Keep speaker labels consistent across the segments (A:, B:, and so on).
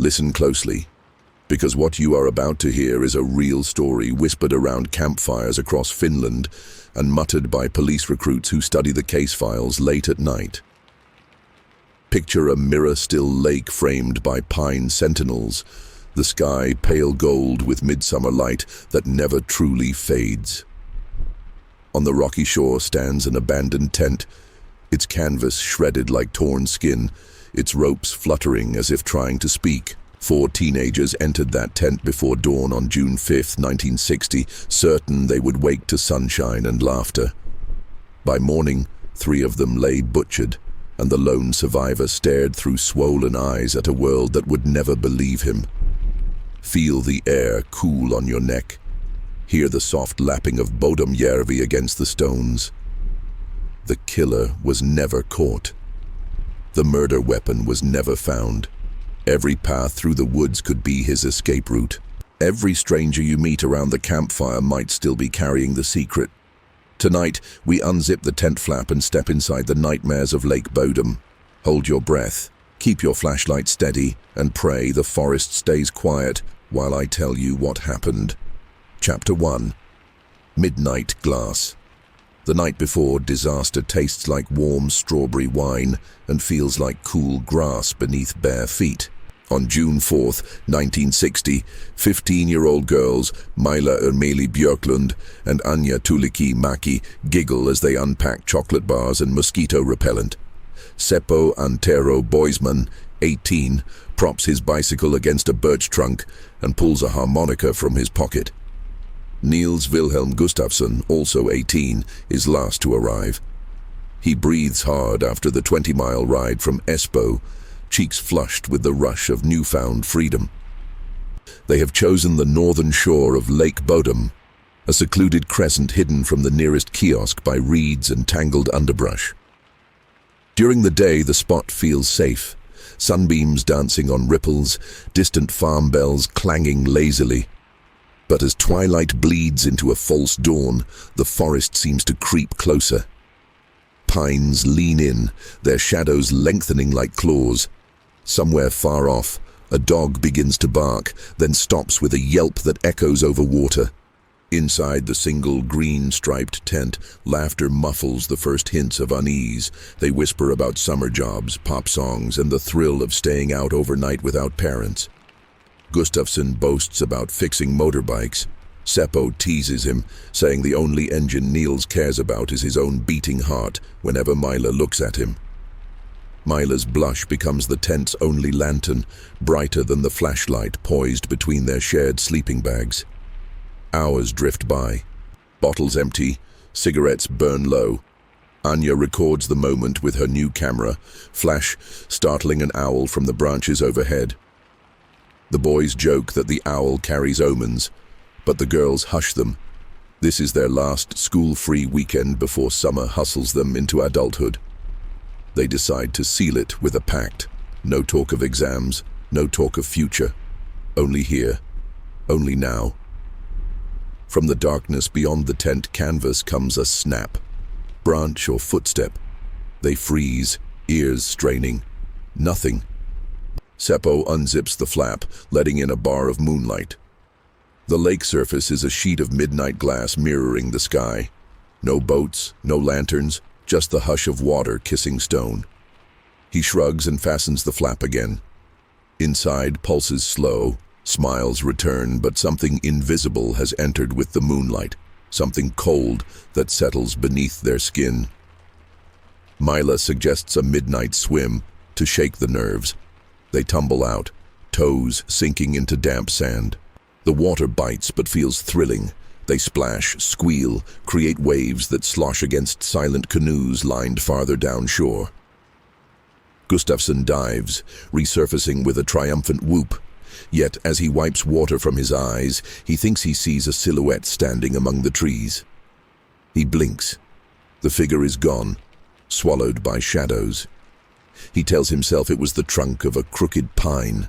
A: Listen closely, because what you are about to hear is a real story whispered around campfires across Finland and muttered by police recruits who study the case files late at night. Picture a mirror-still lake framed by pine sentinels, the sky pale gold with midsummer light that never truly fades. On the rocky shore stands an abandoned tent, its canvas shredded like torn skin, its ropes fluttering as if trying to speak. 4 teenagers entered that tent before dawn on June 5, 1960, certain they would wake to sunshine and laughter. By morning, 3 of them lay butchered, and the lone survivor stared through swollen eyes at a world that would never believe him. Feel the air cool on your neck. Hear the soft lapping of Bodom Järvi against the stones. The killer was never caught. The murder weapon was never found. Every path through the woods could be his escape route. Every stranger you meet around the campfire might still be carrying the secret. Tonight, we unzip the tent flap and step inside the nightmares of Lake Bodom. Hold your breath, keep your flashlight steady, and pray the forest stays quiet while I tell you what happened. Chapter 1. Midnight Glass. The night before, disaster tastes like warm strawberry wine and feels like cool grass beneath bare feet. On June 4, 1960, 15-year-old girls Maila Ermeli Björklund and Anja Tuulikki Maki giggle as they unpack chocolate bars and mosquito repellent. Seppo Antero Boisman, 18, props his bicycle against a birch trunk and pulls a harmonica from his pocket. Niels Wilhelm Gustafsson, also 18, is last to arrive. He breathes hard after the 20-mile ride from Espoo, cheeks flushed with the rush of newfound freedom. They have chosen the northern shore of Lake Bodom, a secluded crescent hidden from the nearest kiosk by reeds and tangled underbrush. During the day, the spot feels safe, sunbeams dancing on ripples, distant farm bells clanging lazily. But as twilight bleeds into a false dawn, the forest seems to creep closer. Pines lean in, their shadows lengthening like claws. Somewhere far off, a dog begins to bark, then stops with a yelp that echoes over water. Inside the single green-striped tent, laughter muffles the first hints of unease. They whisper about summer jobs, pop songs, and the thrill of staying out overnight without parents. Gustafsson boasts about fixing motorbikes. Seppo teases him, saying the only engine Niels cares about is his own beating heart whenever Maila looks at him. Maila's blush becomes the tent's only lantern, brighter than the flashlight poised between their shared sleeping bags. Hours drift by. Bottles empty, cigarettes burn low. Anja records the moment with her new camera, flash startling an owl from the branches overhead. The boys joke that the owl carries omens, but the girls hush them. This is their last school-free weekend before summer hustles them into adulthood. They decide to seal it with a pact. No talk of exams, no talk of future. Only here, only now. From the darkness beyond the tent canvas comes a snap, branch or footstep. They freeze, ears straining. Nothing. Seppo unzips the flap, letting in a bar of moonlight. The lake surface is a sheet of midnight glass mirroring the sky. No boats, no lanterns, just the hush of water kissing stone. He shrugs and fastens the flap again. Inside, pulses slow, smiles return, but something invisible has entered with the moonlight, something cold that settles beneath their skin. Maila suggests a midnight swim to shake the nerves. They tumble out, toes sinking into damp sand. The water bites but feels thrilling. They splash, squeal, create waves that slosh against silent canoes lined farther down shore. Gustafsson dives, resurfacing with a triumphant whoop. Yet, as he wipes water from his eyes, he thinks he sees a silhouette standing among the trees. He blinks. The figure is gone, swallowed by shadows. He tells himself it was the trunk of a crooked pine.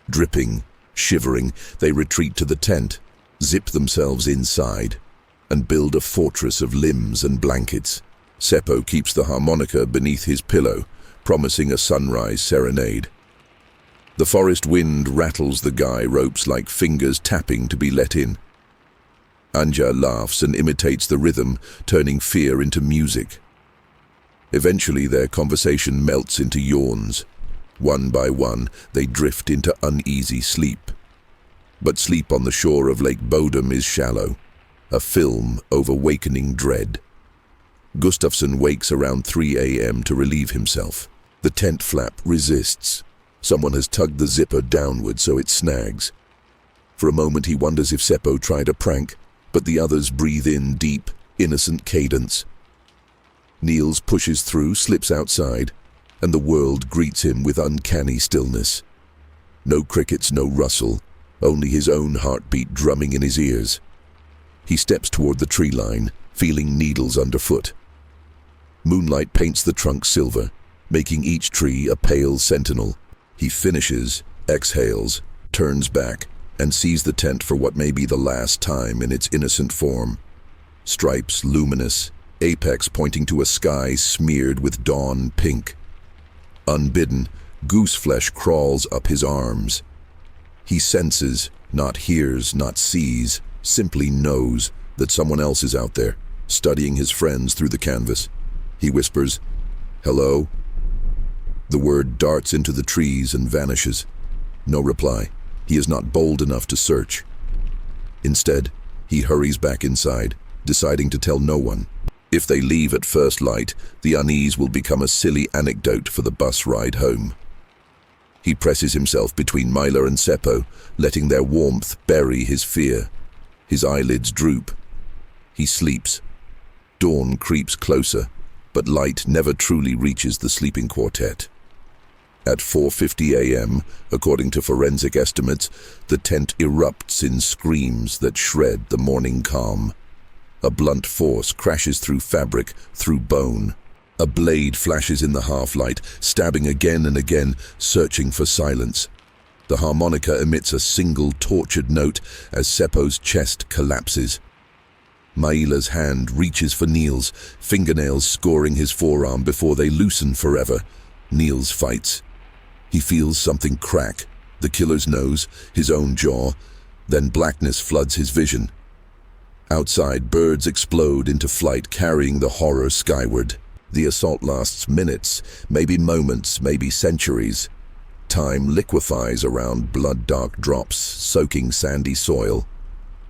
A: Dripping, shivering, they retreat to the tent, zip themselves inside, and build a fortress of limbs and blankets. Seppo keeps the harmonica beneath his pillow, promising a sunrise serenade. The forest wind rattles the guy ropes like fingers tapping to be let in. Anja laughs and imitates the rhythm, turning fear into music. Eventually their conversation melts into yawns. One by one, they drift into uneasy sleep. But sleep on the shore of Lake Bodom is shallow, a film of awakening dread. Gustafsson wakes around 3 a.m. to relieve himself. The tent flap resists. Someone has tugged the zipper downward so it snags. For a moment he wonders if Seppo tried a prank, but the others breathe in deep, innocent cadence. Niels pushes through, slips outside, and the world greets him with uncanny stillness. No crickets, no rustle, only his own heartbeat drumming in his ears. He steps toward the tree line, feeling needles underfoot. Moonlight paints the trunk silver, making each tree a pale sentinel. He finishes, exhales, turns back, and sees the tent for what may be the last time in its innocent form. Stripes luminous, apex pointing to a sky smeared with dawn pink. Unbidden, goose flesh crawls up his arms. He senses, not hears, not sees, simply knows that someone else is out there, studying his friends through the canvas. He whispers, "Hello?" The word darts into the trees and vanishes. No reply. He is not bold enough to search. Instead, he hurries back inside, deciding to tell no one. If they leave at first light, the unease will become a silly anecdote for the bus ride home. He presses himself between Myla and Seppo, letting their warmth bury his fear. His eyelids droop. He sleeps. Dawn creeps closer, but light never truly reaches the sleeping quartet. At 4:50 a.m., according to forensic estimates, the tent erupts in screams that shred the morning calm. A blunt force crashes through fabric, through bone. A blade flashes in the half-light, stabbing again and again, searching for silence. The harmonica emits a single tortured note as Seppo's chest collapses. Maila's hand reaches for Niels, fingernails scoring his forearm before they loosen forever. Niels fights. He feels something crack, the killer's nose, his own jaw, then blackness floods his vision. Outside, birds explode into flight, carrying the horror skyward. The assault lasts minutes, maybe moments, maybe centuries. Time liquefies around blood-dark drops, soaking sandy soil.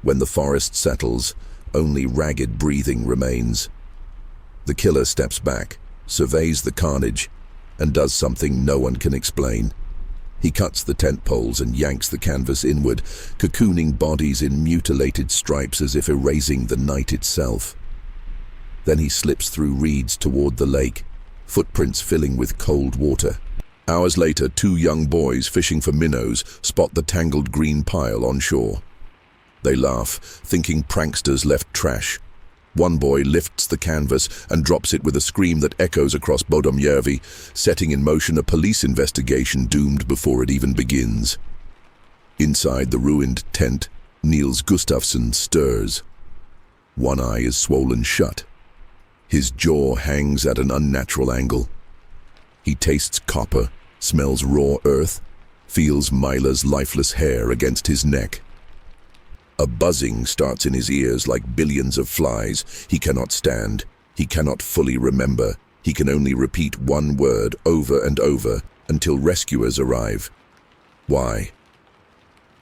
A: When the forest settles, only ragged breathing remains. The killer steps back, surveys the carnage, and does something no one can explain. He cuts the tent poles and yanks the canvas inward, cocooning bodies in mutilated stripes as if erasing the night itself. Then he slips through reeds toward the lake, footprints filling with cold water. Hours later, 2 young boys fishing for minnows spot the tangled green pile on shore. They laugh, thinking pranksters left trash. One boy lifts the canvas and drops it with a scream that echoes across Bodomjärvi, setting in motion a police investigation doomed before it even begins. Inside the ruined tent, Niels Gustafsson stirs. One eye is swollen shut. His jaw hangs at an unnatural angle. He tastes copper, smells raw earth, feels Myla's lifeless hair against his neck. A buzzing starts in his ears like billions of flies. He cannot stand. He cannot fully remember. He can only repeat one word over and over until rescuers arrive. Why?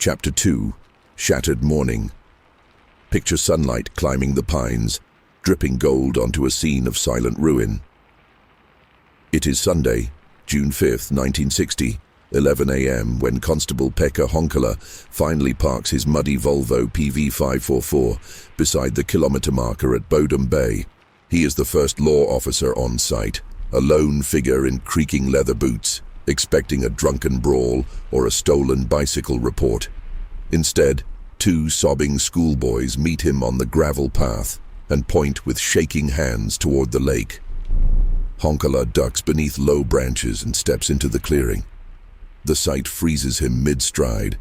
A: Chapter 2. Shattered Morning. Picture sunlight climbing the pines, dripping gold onto a scene of silent ruin. It is Sunday, June 5th, 1960. 11 a.m. when Constable Pekka Honkola finally parks his muddy Volvo PV544 beside the kilometer marker at Bodom Bay. He is the first law officer on site, a lone figure in creaking leather boots, expecting a drunken brawl or a stolen bicycle report. Instead, 2 sobbing schoolboys meet him on the gravel path and point with shaking hands toward the lake. Honkola ducks beneath low branches and steps into the clearing. The sight freezes him mid-stride.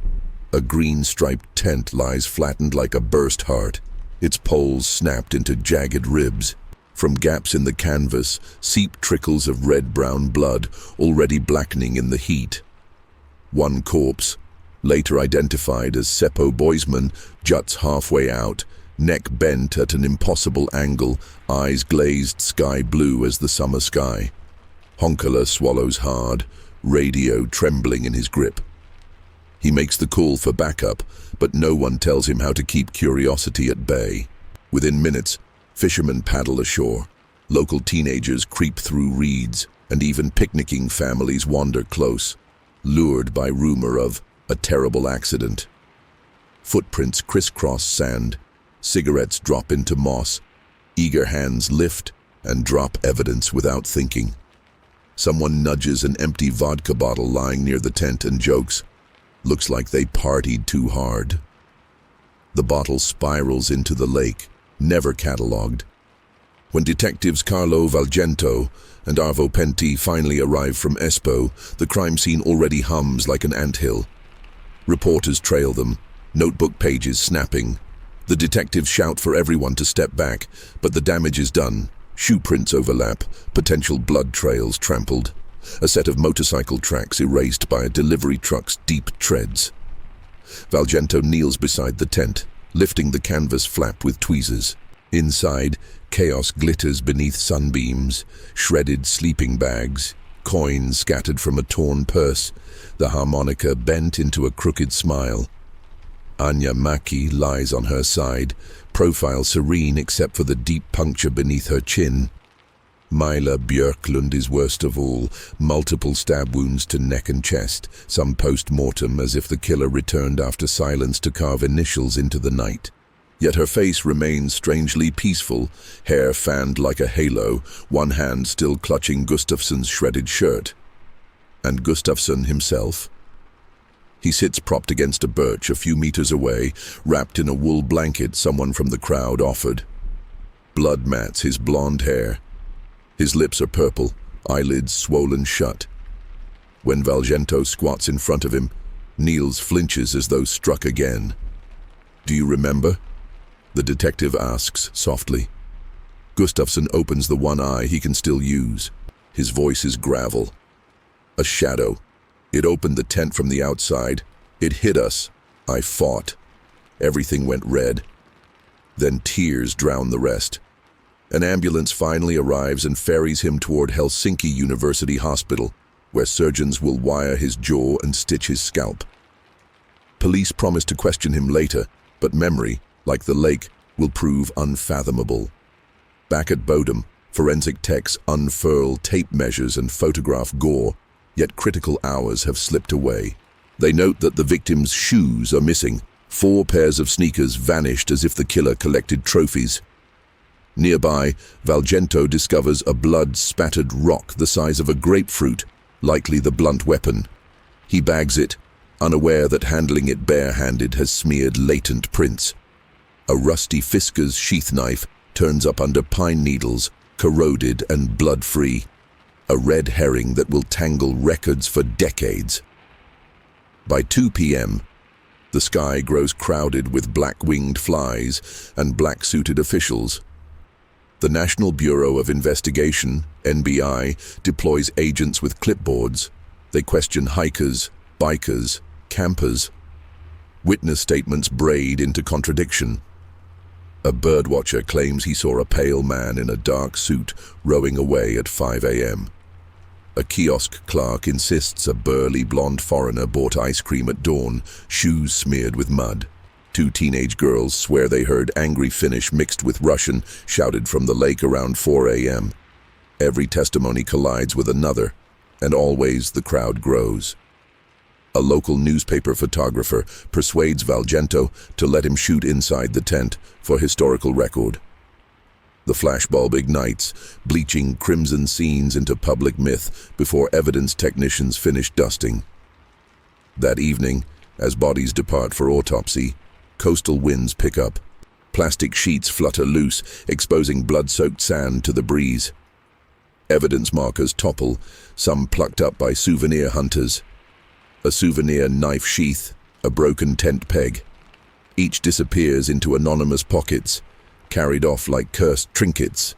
A: A green-striped tent lies flattened like a burst heart, its poles snapped into jagged ribs. From gaps in the canvas seep trickles of red-brown blood, already blackening in the heat. One corpse, later identified as Seppo Boisman, juts halfway out, neck bent at an impossible angle, eyes glazed sky blue as the summer sky. Honkala swallows hard, radio trembling in his grip. He makes the call for backup, but no one tells him how to keep curiosity at bay. Within minutes, fishermen paddle ashore. Local teenagers creep through reeds, and even picnicking families wander close, lured by rumor of a terrible accident. Footprints crisscross sand, cigarettes drop into moss, eager hands lift and drop evidence without thinking. Someone nudges an empty vodka bottle lying near the tent and jokes, "Looks like they partied too hard." The bottle spirals into the lake, never catalogued. When detectives Carlo Valgento and Arvo Penti finally arrive from Espoo, the crime scene already hums like an anthill. Reporters trail them, notebook pages snapping. The detectives shout for everyone to step back, but the damage is done. Shoe prints overlap, potential blood trails trampled. A set of motorcycle tracks erased by a delivery truck's deep treads. Valgento kneels beside the tent, lifting the canvas flap with tweezers. Inside, chaos glitters beneath sunbeams, shredded sleeping bags, coins scattered from a torn purse, the harmonica bent into a crooked smile. Anya Maki lies on her side, profile serene except for the deep puncture beneath her chin. Mila Björklund is worst of all, multiple stab wounds to neck and chest, some post-mortem as if the killer returned after silence to carve initials into the night. Yet her face remains strangely peaceful, hair fanned like a halo, one hand still clutching Gustafsson's shredded shirt. And Gustafsson himself? He sits propped against a birch a few meters away, wrapped in a wool blanket someone from the crowd offered. Blood mats his blonde hair. His lips are purple, eyelids swollen shut. When Valgento squats in front of him, Niels flinches as though struck again. "Do you remember?" the detective asks softly. Gustafsson opens the one eye he can still use. His voice is gravel. "A shadow. It opened the tent from the outside. It hit us. I fought. Everything went red. Then tears drown the rest. An ambulance finally arrives and ferries him toward Helsinki University Hospital, where surgeons will wire his jaw and stitch his scalp. Police promise to question him later, but memory, like the lake, will prove unfathomable. Back at Bodom, forensic techs unfurl tape measures and photograph gore, yet critical hours have slipped away. They note that the victim's shoes are missing, 4 pairs of sneakers vanished as if the killer collected trophies. Nearby, Valgento discovers a blood-spattered rock the size of a grapefruit, likely the blunt weapon. He bags it, unaware that handling it bare-handed has smeared latent prints. A rusty Fisker's sheath knife turns up under pine needles, corroded and blood-free. A red herring that will tangle records for decades. By 2 p.m., the sky grows crowded with black-winged flies and black-suited officials. The National Bureau of Investigation, NBI, deploys agents with clipboards. They question hikers, bikers, campers. Witness statements braid into contradiction. A birdwatcher claims he saw a pale man in a dark suit rowing away at 5 a.m. A kiosk clerk insists a burly blonde foreigner bought ice cream at dawn, shoes smeared with mud. 2 teenage girls swear they heard angry Finnish mixed with Russian shouted from the lake around 4 a.m. Every testimony collides with another, and always the crowd grows. A local newspaper photographer persuades Valgento to let him shoot inside the tent for historical record. The flashbulb ignites, bleaching crimson scenes into public myth before evidence technicians finish dusting. That evening, as bodies depart for autopsy, coastal winds pick up. Plastic sheets flutter loose, exposing blood-soaked sand to the breeze. Evidence markers topple, some plucked up by souvenir hunters. A souvenir knife sheath, a broken tent peg. Each disappears into anonymous pockets, carried off like cursed trinkets.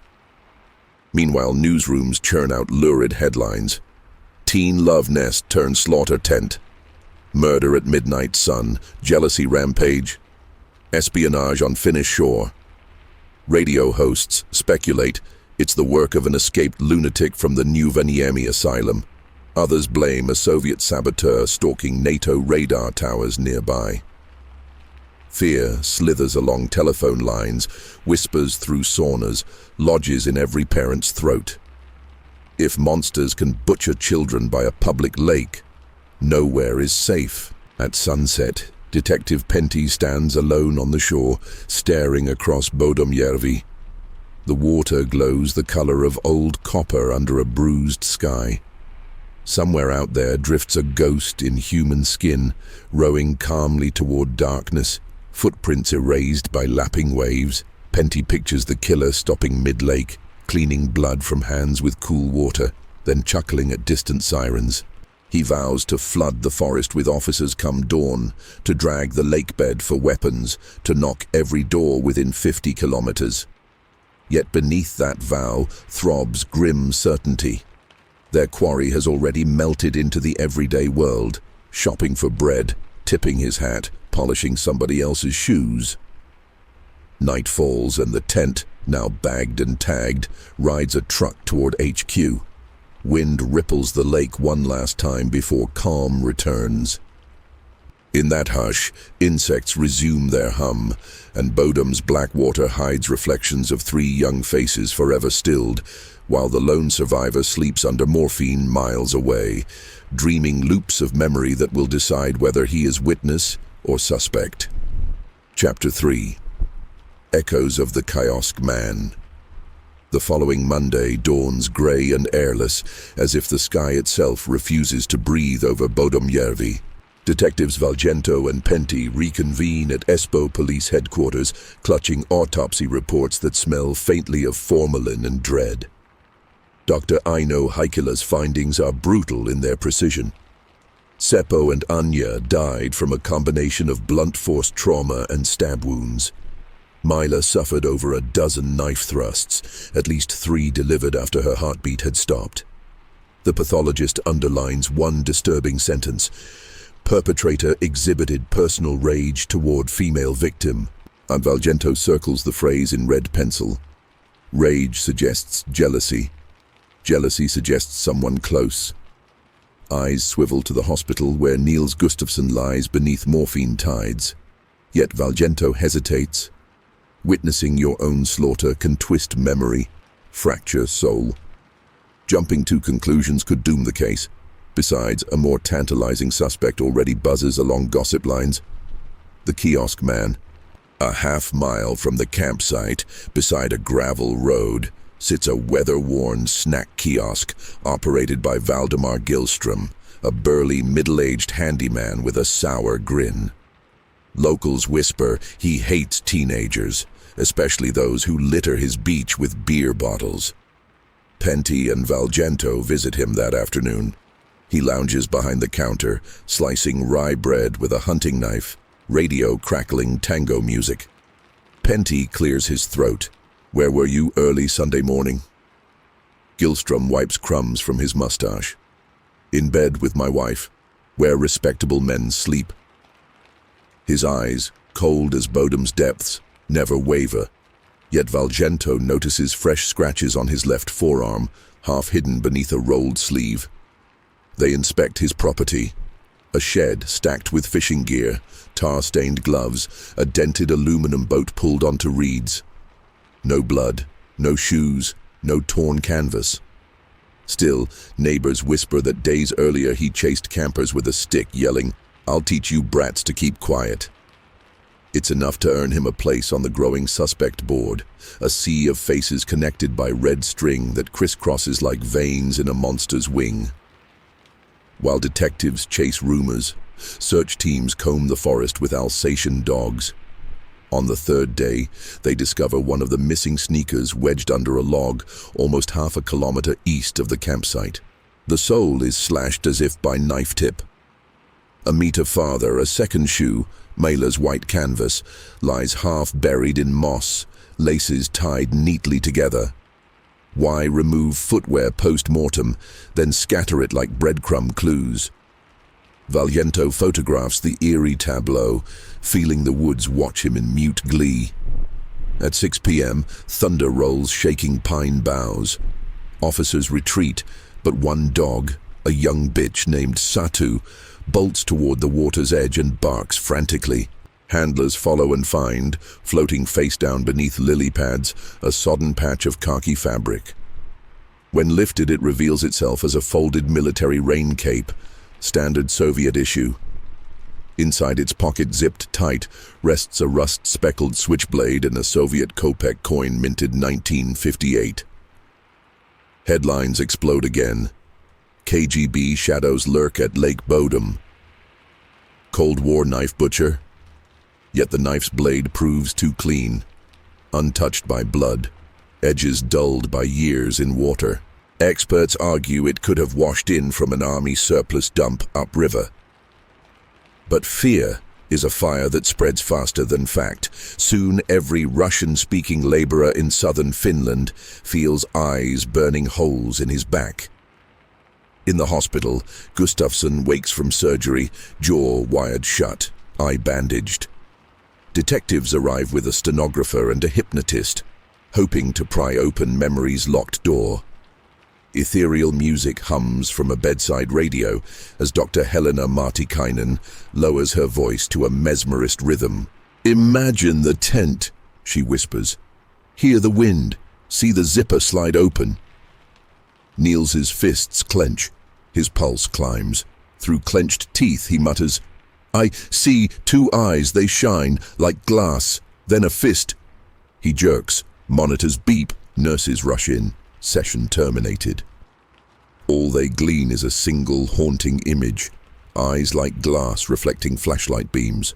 A: Meanwhile, newsrooms churn out lurid headlines. Teen love nest turns slaughter tent. Murder at midnight sun, jealousy rampage, espionage on Finnish shore. Radio hosts speculate it's the work of an escaped lunatic from the Nuvaniemi asylum. Others blame a Soviet saboteur stalking NATO radar towers nearby. Fear slithers along telephone lines, whispers through saunas, lodges in every parent's throat. If monsters can butcher children by a public lake, nowhere is safe. At sunset, Detective Pentti stands alone on the shore, staring across Bodom Järvi. The water glows the color of old copper under a bruised sky. Somewhere out there drifts a ghost in human skin, rowing calmly toward darkness, footprints erased by lapping waves. Pentti pictures the killer stopping mid-lake, cleaning blood from hands with cool water, then chuckling at distant sirens. He vows to flood the forest with officers come dawn, to drag the lake bed for weapons, to knock every door within 50 kilometers. Yet beneath that vow throbs grim certainty. Their quarry has already melted into the everyday world, shopping for bread, tipping his hat, polishing somebody else's shoes. Night falls and the tent, now bagged and tagged, rides a truck toward HQ. Wind ripples the lake one last time before calm returns. In that hush, insects resume their hum, and Bodom's black water hides reflections of 3 young faces forever stilled, while the lone survivor sleeps under morphine miles away, dreaming loops of memory that will decide whether he is witness or suspect. Chapter 3. Echoes of the Kiosk-man. The following Monday dawns grey and airless, as if the sky itself refuses to breathe over Bodom Järvi. Detectives Valgento and Pentti reconvene at Espoo Police Headquarters, clutching autopsy reports that smell faintly of formalin and dread. Dr. Aino Heikkilä's findings are brutal in their precision. Seppo and Anya died from a combination of blunt force trauma and stab wounds. Mila suffered over a dozen knife thrusts, at least 3 delivered after her heartbeat had stopped. The pathologist underlines one disturbing sentence. Perpetrator exhibited personal rage toward female victim, and Valgento circles the phrase in red pencil. Rage suggests jealousy. Jealousy suggests someone close. Eyes swivel to the hospital where Niels Gustafsson lies beneath morphine tides. Yet Valgento hesitates. Witnessing your own slaughter can twist memory, fracture soul. Jumping to conclusions could doom the case. Besides, a more tantalizing suspect already buzzes along gossip lines. The kiosk-man. A half-mile from the campsite, beside a gravel road, sits a weather-worn snack kiosk operated by Valdemar Gillström, a burly middle-aged handyman with a sour grin. Locals whisper he hates teenagers, especially those who litter his beach with beer bottles. Pentti and Valgento visit him that afternoon. He lounges behind the counter, slicing rye bread with a hunting knife, radio crackling tango music. Pentti clears his throat. Where were you early Sunday morning? Gillström wipes crumbs from his mustache. In bed with my wife, where respectable men sleep. His eyes, cold as Bodom's depths, never waver. Yet Valgento notices fresh scratches on his left forearm, half hidden beneath a rolled sleeve. They inspect his property. A shed stacked with fishing gear, tar-stained gloves, a dented aluminum boat pulled onto reeds. No blood, no shoes, no torn canvas. Still, neighbors whisper that days earlier he chased campers with a stick, yelling, "I'll teach you brats to keep quiet." It's enough to earn him a place on the growing suspect board, a sea of faces connected by red string that crisscrosses like veins in a monster's wing. While detectives chase rumors, search teams comb the forest with Alsatian dogs. On the 3rd day, they discover one of the missing sneakers wedged under a log, almost half a kilometer east of the campsite. The sole is slashed as if by knife tip. A meter farther, a second shoe, Mailer's white canvas, lies half buried in moss, laces tied neatly together. Why remove footwear post-mortem, then scatter it like breadcrumb clues? Valiento photographs the eerie tableau, feeling the woods watch him in mute glee. At 6 p.m., thunder rolls, shaking pine boughs. Officers retreat, but one dog, a young bitch named Satu, bolts toward the water's edge and barks frantically. Handlers follow and find, floating face down beneath lily pads, a sodden patch of khaki fabric. When lifted, it reveals itself as a folded military rain cape, standard Soviet issue. Inside its pocket, zipped tight, rests a rust-speckled switchblade and a Soviet kopeck coin minted 1958. Headlines explode again. KGB shadows lurk at Lake Bodom. Cold War knife butcher. Yet the knife's blade proves too clean, untouched by blood, edges dulled by years in water. Experts argue it could have washed in from an army surplus dump upriver. But fear is a fire that spreads faster than fact. Soon every Russian-speaking laborer in southern Finland feels eyes burning holes in his back. In the hospital, Gustafsson wakes from surgery, jaw wired shut, eye bandaged. Detectives arrive with a stenographer and a hypnotist, hoping to pry open memory's locked door. Ethereal music hums from a bedside radio as Dr. Helena Martikainen lowers her voice to a mesmerist rhythm. "Imagine the tent," she whispers. "Hear the wind. See the zipper slide open." Niels's fists clench. His pulse climbs. Through clenched teeth, he mutters, "I see two eyes. They shine like glass. Then a fist." He jerks. Monitors beep. Nurses rush in. Session terminated. All they glean is a single haunting image, eyes like glass reflecting flashlight beams.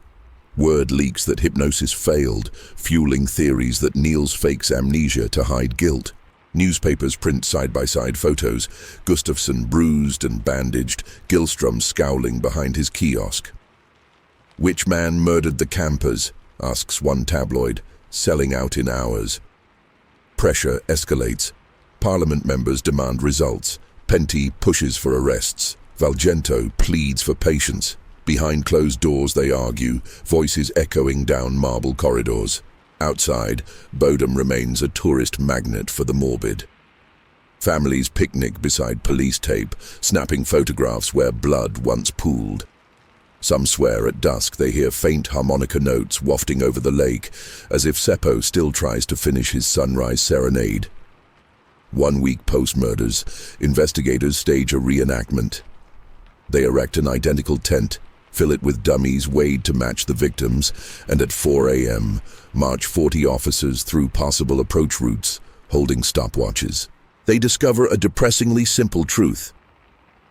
A: Word leaks that hypnosis failed, fueling theories that Niels fakes amnesia to hide guilt. Newspapers print side-by-side photos, Gustafsson bruised and bandaged, Gillstrom scowling behind his kiosk. "Which man murdered the campers?" asks one tabloid, selling out in hours. Pressure escalates. Parliament members demand results. Penty pushes for arrests. Valiento pleads for patience. Behind closed doors they argue, voices echoing down marble corridors. Outside, Bodom remains a tourist magnet for the morbid. Families picnic beside police tape, snapping photographs where blood once pooled. Some swear at dusk they hear faint harmonica notes wafting over the lake, as if Seppo still tries to finish his sunrise serenade. 1 week post-murders, investigators stage a reenactment. They erect an identical tent, fill it with dummies weighed to match the victims, and at 4 a.m. march 40 officers through possible approach routes, holding stopwatches. They discover a depressingly simple truth.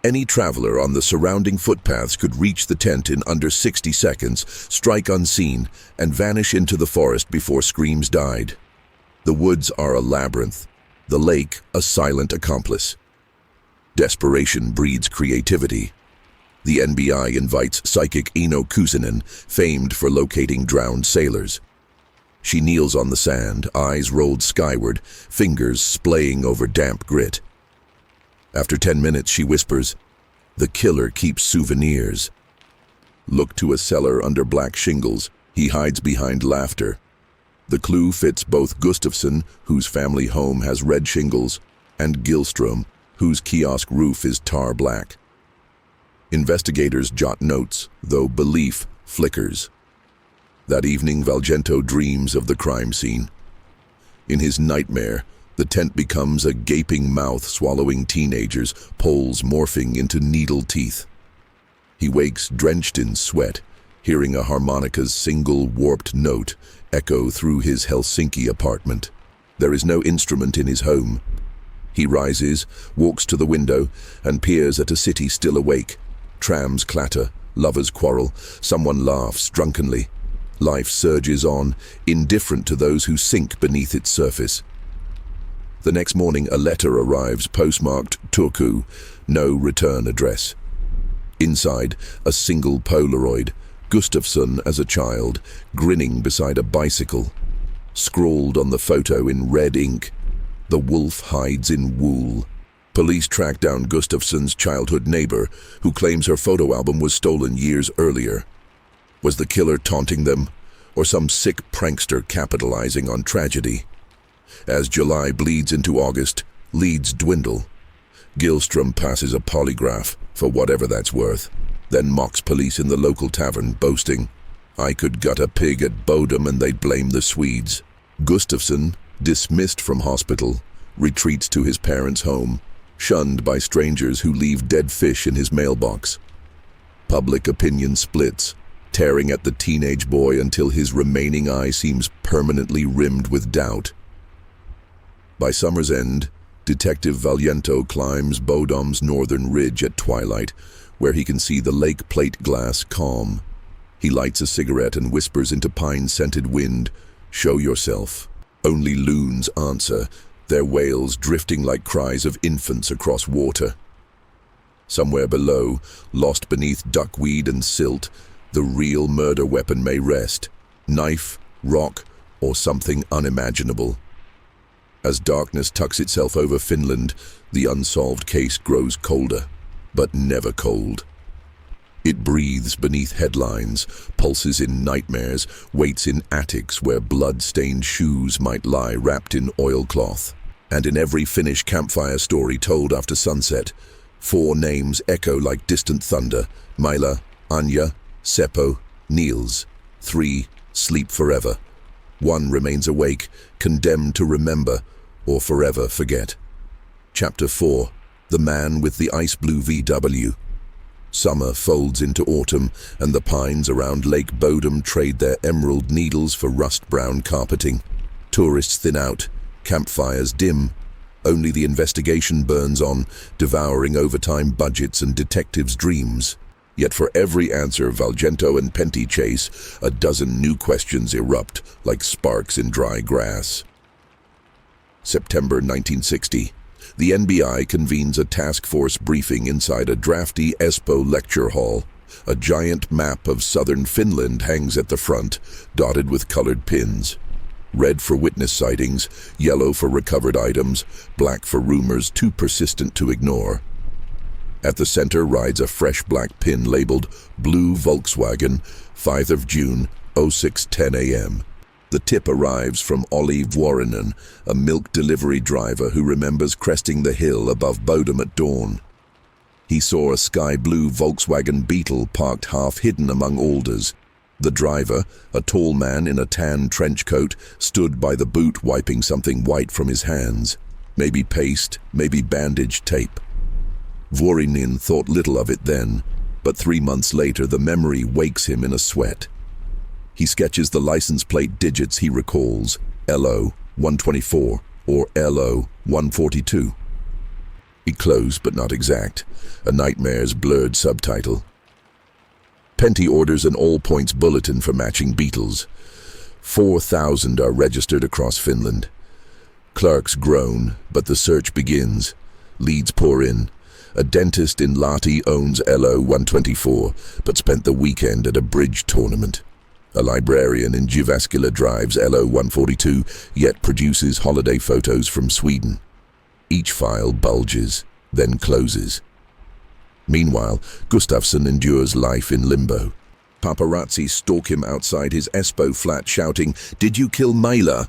A: Any traveler on the surrounding footpaths could reach the tent in under 60 seconds, strike unseen, and vanish into the forest before screams died. The woods are a labyrinth, the lake a silent accomplice. Desperation breeds creativity. The NBI invites psychic Ino Kuusinen, famed for locating drowned sailors. She kneels on the sand, eyes rolled skyward, fingers splaying over damp grit. After 10 minutes, she whispers, "The killer keeps souvenirs." Look to a cellar under black shingles. He hides behind laughter. The clue fits both Gustafsson, whose family home has red shingles, and Gillstrom, whose kiosk roof is tar black. Investigators jot notes, though belief flickers. That evening, Valiento dreams of the crime scene. In his nightmare, the tent becomes a gaping mouth swallowing teenagers, poles morphing into needle teeth. He wakes drenched in sweat, hearing a harmonica's single warped note echo through his Helsinki apartment. There is no instrument in his home. He rises, walks to the window, and peers at a city still awake. Trams clatter, lovers quarrel, someone laughs drunkenly. Life surges on, indifferent to those who sink beneath its surface. The next morning, a letter arrives, postmarked Turku, no return address. Inside, a single Polaroid, Gustafsson as a child, grinning beside a bicycle. Scrawled on the photo in red ink, "The wolf hides in wool." Police track down Gustafsson's childhood neighbor, who claims her photo album was stolen years earlier. Was the killer taunting them, or some sick prankster capitalizing on tragedy? As July bleeds into August, leads dwindle. Gillstrom passes a polygraph, for whatever that's worth, then mocks police in the local tavern, boasting, "I could gut a pig at Bodom and they'd blame the Swedes." Gustafsson, dismissed from hospital, retreats to his parents' home, shunned by strangers who leave dead fish in his mailbox. Public opinion splits, tearing at the teenage boy until his remaining eye seems permanently rimmed with doubt. By summer's end, Detective Valiento climbs Bodom's northern ridge at twilight, where he can see the lake plate glass calm. He lights a cigarette and whispers into pine-scented wind, "Show yourself." Only loons answer, their wails drifting like cries of infants across water. Somewhere below, lost beneath duckweed and silt, the real murder weapon may rest: knife, rock, or something unimaginable. As darkness tucks itself over Finland, the unsolved case grows colder, but never cold. It breathes beneath headlines, pulses in nightmares, waits in attics where blood-stained shoes might lie wrapped in oilcloth. And in every Finnish campfire story told after sunset, 4 names echo like distant thunder: Mila, Anja, Seppo, Niels. 3 sleep forever. 1 remains awake, condemned to remember or forever forget. Chapter 4. The Man with the Ice Blue VW. Summer folds into autumn, and the pines around Lake Bodom trade their emerald needles for rust-brown carpeting. Tourists thin out, campfires dim. Only the investigation burns on, devouring overtime budgets and detectives' dreams. Yet for every answer Valiento and Pentti chase, a dozen new questions erupt like sparks in dry grass. September 1960. The NBI convenes a task force briefing inside a drafty Espoo lecture hall. A giant map of southern Finland hangs at the front, dotted with colored pins. Red for witness sightings, yellow for recovered items, black for rumors too persistent to ignore. At the center rides a fresh black pin labeled Blue Volkswagen, 5th of June, 06:10 a.m. The tip arrives from Olli Vuorinen, a milk delivery driver who remembers cresting the hill above Bodom at dawn. He saw a sky-blue Volkswagen Beetle parked half-hidden among alders. The driver, a tall man in a tan trench coat, stood by the boot wiping something white from his hands. Maybe paste, maybe bandage tape. Vuorinen thought little of it then, but 3 months later the memory wakes him in a sweat. He sketches the license plate digits he recalls: LO 124 or LO 142. Close but not exact, a nightmare's blurred subtitle. Pentti orders an all-points bulletin for matching Beetles. 4,000 are registered across Finland. Clerks groan, but the search begins. Leads pour in. A dentist in Lahti owns LO 124, but spent the weekend at a bridge tournament. A librarian in Jyväskylä drives LO 142, yet produces holiday photos from Sweden. Each file bulges, then closes. Meanwhile, Gustafsson endures life in limbo. Paparazzi stalk him outside his Espoo flat shouting, "Did you kill Mila?"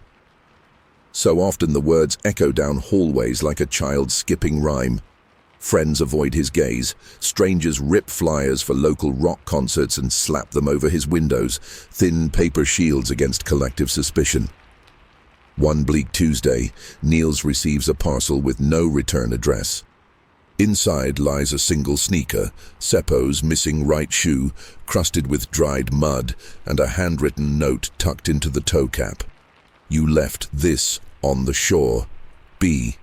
A: So often the words echo down hallways like a child skipping rhyme. Friends avoid his gaze. Strangers rip flyers for local rock concerts and slap them over his windows, thin paper shields against collective suspicion. One bleak Tuesday, Niels receives a parcel with no return address. Inside lies a single sneaker, Seppo's missing right shoe, crusted with dried mud, and a handwritten note tucked into the toe cap. "You left this on the shore. B."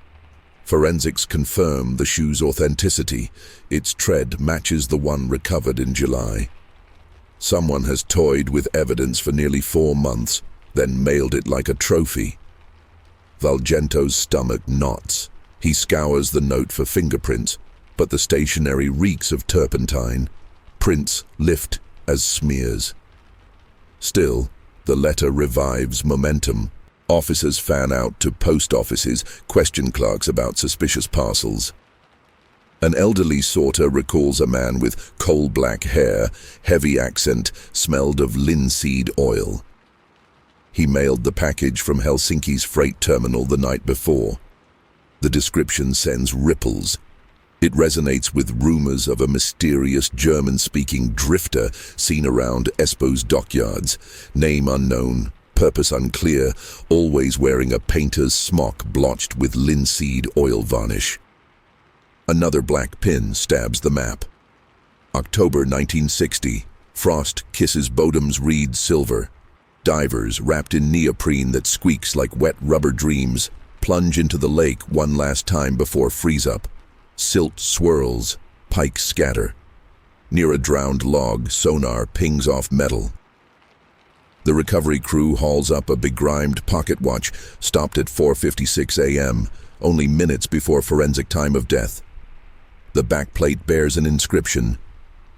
A: Forensics confirm the shoe's authenticity. Its tread matches the one recovered in July. Someone has toyed with evidence for nearly 4 months, then mailed it like a trophy. Valgento's stomach knots. He scours the note for fingerprints, but the stationery reeks of turpentine. Prints lift as smears. Still, the letter revives momentum. Officers fan out to post offices, question clerks about suspicious parcels. An elderly sorter recalls a man with coal-black hair, heavy accent, smelled of linseed oil. He mailed the package from Helsinki's freight terminal the night before. The description sends ripples. It resonates with rumors of a mysterious German-speaking drifter seen around Espoo's dockyards, name unknown, purpose unclear, always wearing a painter's smock blotched with linseed oil varnish. Another black pin stabs the map. October 1960. Frost kisses Bodom's reed silver. Divers, wrapped in neoprene that squeaks like wet rubber dreams, plunge into the lake one last time before freeze-up. Silt swirls, pikes scatter. Near a drowned log, sonar pings off metal. The recovery crew hauls up a begrimed pocket watch, stopped at 4:56 a.m., only minutes before forensic time of death. The backplate bears an inscription,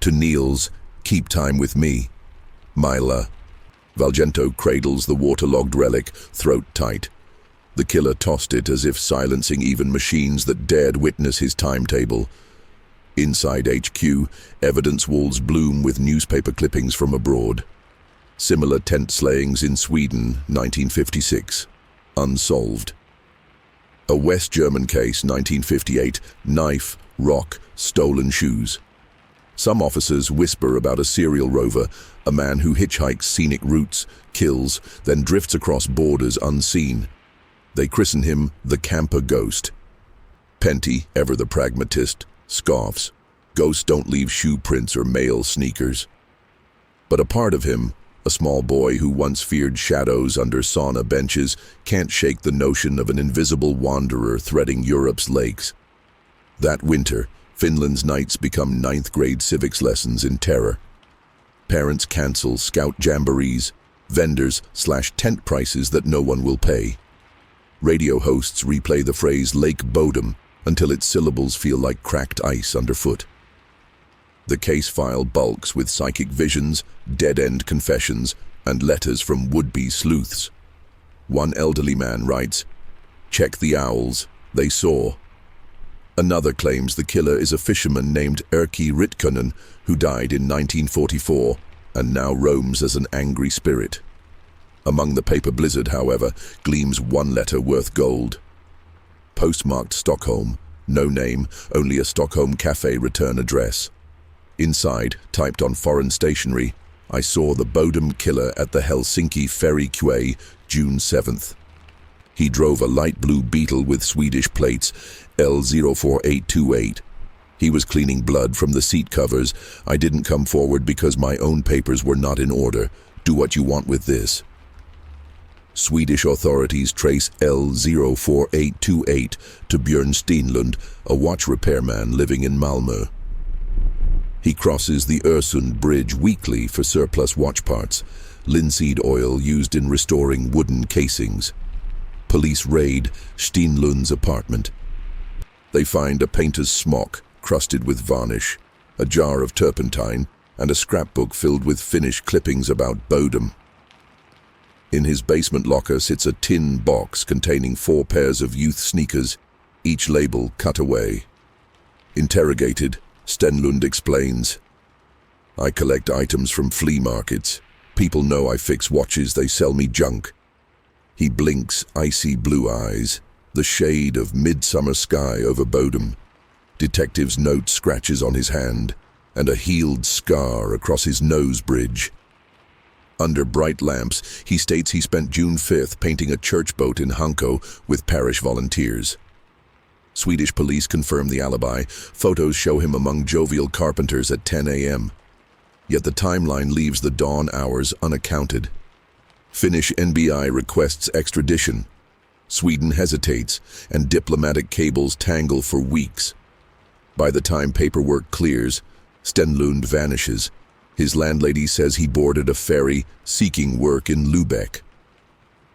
A: "To Niels, keep time with me. Mila." Valgento cradles the waterlogged relic, throat tight. The killer tossed it as if silencing even machines that dared witness his timetable. Inside HQ, evidence walls bloom with newspaper clippings from abroad. Similar tent slayings in Sweden, 1956. Unsolved. A West German case, 1958. Knife, rock, stolen shoes. Some officers whisper about a serial rover, a man who hitchhikes scenic routes, kills, then drifts across borders unseen. They christen him the camper ghost. Penty, ever the pragmatist, scoffs. Ghosts don't leave shoe prints or male sneakers. But a part of him, a small boy who once feared shadows under sauna benches, can't shake the notion of an invisible wanderer threading Europe's lakes. That winter, Finland's nights become ninth-grade civics lessons in terror. Parents cancel scout jamborees, vendors slash tent prices that no one will pay. Radio hosts replay the phrase Lake Bodom until its syllables feel like cracked ice underfoot. The case file bulks with psychic visions, dead-end confessions, and letters from would-be sleuths. One elderly man writes, "Check the owls, they saw." Another claims the killer is a fisherman named Erkki Ritkonen, who died in 1944 and now roams as an angry spirit. Among the paper blizzard, however, gleams one letter worth gold. Postmarked Stockholm, no name, only a Stockholm cafe return address. Inside, typed on foreign stationery, "I saw the Bodom killer at the Helsinki ferry quay, June 7th. He drove a light blue Beetle with Swedish plates, L04828. He was cleaning blood from the seat covers. I didn't come forward because my own papers were not in order. Do what you want with this." Swedish authorities trace L04828 to Björn Stenlund, a watch repairman living in Malmö. He crosses the Öresund Bridge weekly for surplus watch parts, linseed oil used in restoring wooden casings. Police raid Stenlund's apartment. They find a painter's smock crusted with varnish, a jar of turpentine, and a scrapbook filled with Finnish clippings about Bodom. In his basement locker sits a tin box containing 4 pairs of youth sneakers, each label cut away. Interrogated, Stenlund explains, "I collect items from flea markets. People know I fix watches, they sell me junk." He blinks icy blue eyes, the shade of midsummer sky over Bodom. Detective's note scratches on his hand, and a healed scar across his nose bridge. Under bright lamps, he states he spent June 5th painting a church boat in Hanko with parish volunteers. Swedish police confirm the alibi. Photos show him among jovial carpenters at 10 a.m. Yet the timeline leaves the dawn hours unaccounted. Finnish NBI requests extradition. Sweden hesitates, and diplomatic cables tangle for weeks. By the time paperwork clears, Stenlund vanishes. His landlady says he boarded a ferry seeking work in Lübeck.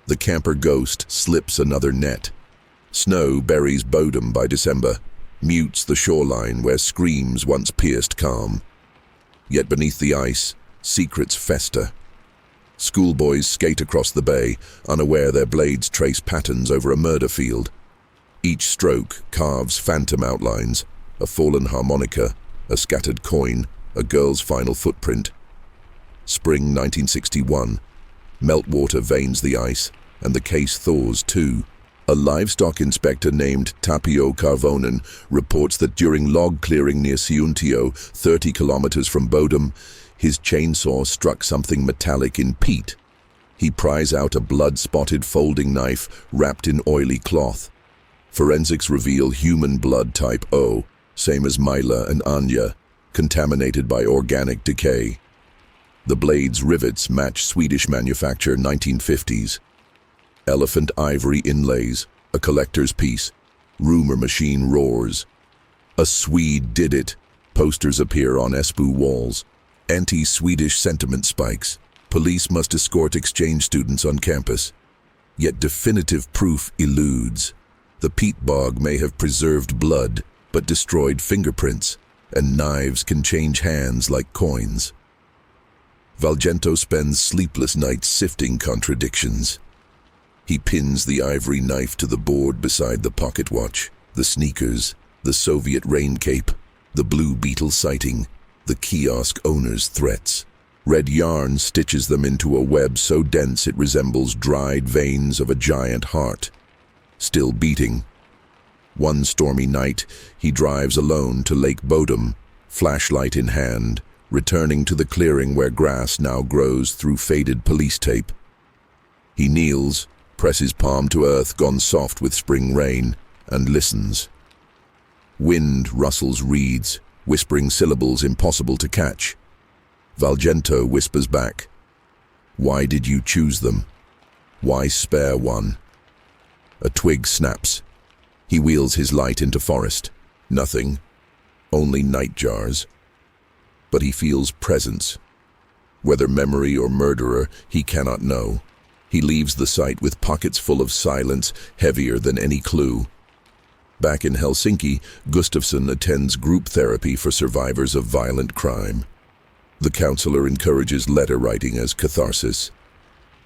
A: The camper ghost slips another net. Snow buries Bodom by December, mutes the shoreline where screams once pierced calm. Yet beneath the ice, secrets fester. Schoolboys skate across the bay, unaware their blades trace patterns over a murder field. Each stroke carves phantom outlines, a fallen harmonica, a scattered coin, a girl's final footprint. Spring 1961. Meltwater veins the ice, and the case thaws too. A livestock inspector named Tapio Karvonen reports that during log clearing near Siuntio, 30 kilometers from Bodom, his chainsaw struck something metallic in peat. He pries out a blood-spotted folding knife wrapped in oily cloth. Forensics reveal human blood type O, same as Mila and Anya, contaminated by organic decay. The blade's rivets match Swedish manufacture 1950s. Elephant ivory inlays, a collector's piece. Rumor machine roars. A Swede did it. Posters appear on Espoo walls. Anti-Swedish sentiment spikes. Police must escort exchange students on campus. Yet definitive proof eludes. The peat bog may have preserved blood, but destroyed fingerprints, and knives can change hands like coins. Valgento spends sleepless nights sifting contradictions. He pins the ivory knife to the board beside the pocket watch, the sneakers, the Soviet rain cape, the Blue Beetle sighting, the kiosk owner's threats. Red yarn stitches them into a web so dense it resembles dried veins of a giant heart. Still beating. One stormy night, he drives alone to Lake Bodom, flashlight in hand, returning to the clearing where grass now grows through faded police tape. He kneels, presses palm to earth gone soft with spring rain, and listens. Wind rustles reeds, whispering syllables impossible to catch. Valgento whispers back, "Why did you choose them? Why spare one?" A twig snaps. He wheels his light into forest. Nothing. Only night jars. But he feels presence. Whether memory or murderer, he cannot know. He leaves the site with pockets full of silence, heavier than any clue. Back in Helsinki, Gustafsson attends group therapy for survivors of violent crime. The counselor encourages letter writing as catharsis.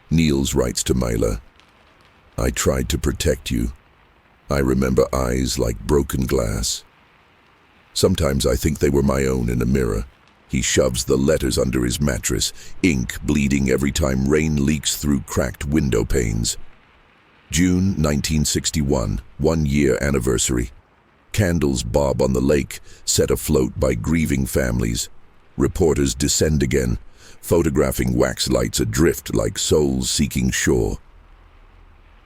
A: Niels writes to Mila, "I tried to protect you. I remember eyes like broken glass. Sometimes I think they were my own in a mirror." He shoves the letters under his mattress, ink bleeding every time rain leaks through cracked window panes. June 1961, 1-year anniversary. Candles bob on the lake, set afloat by grieving families. Reporters descend again, photographing wax lights adrift like souls seeking shore.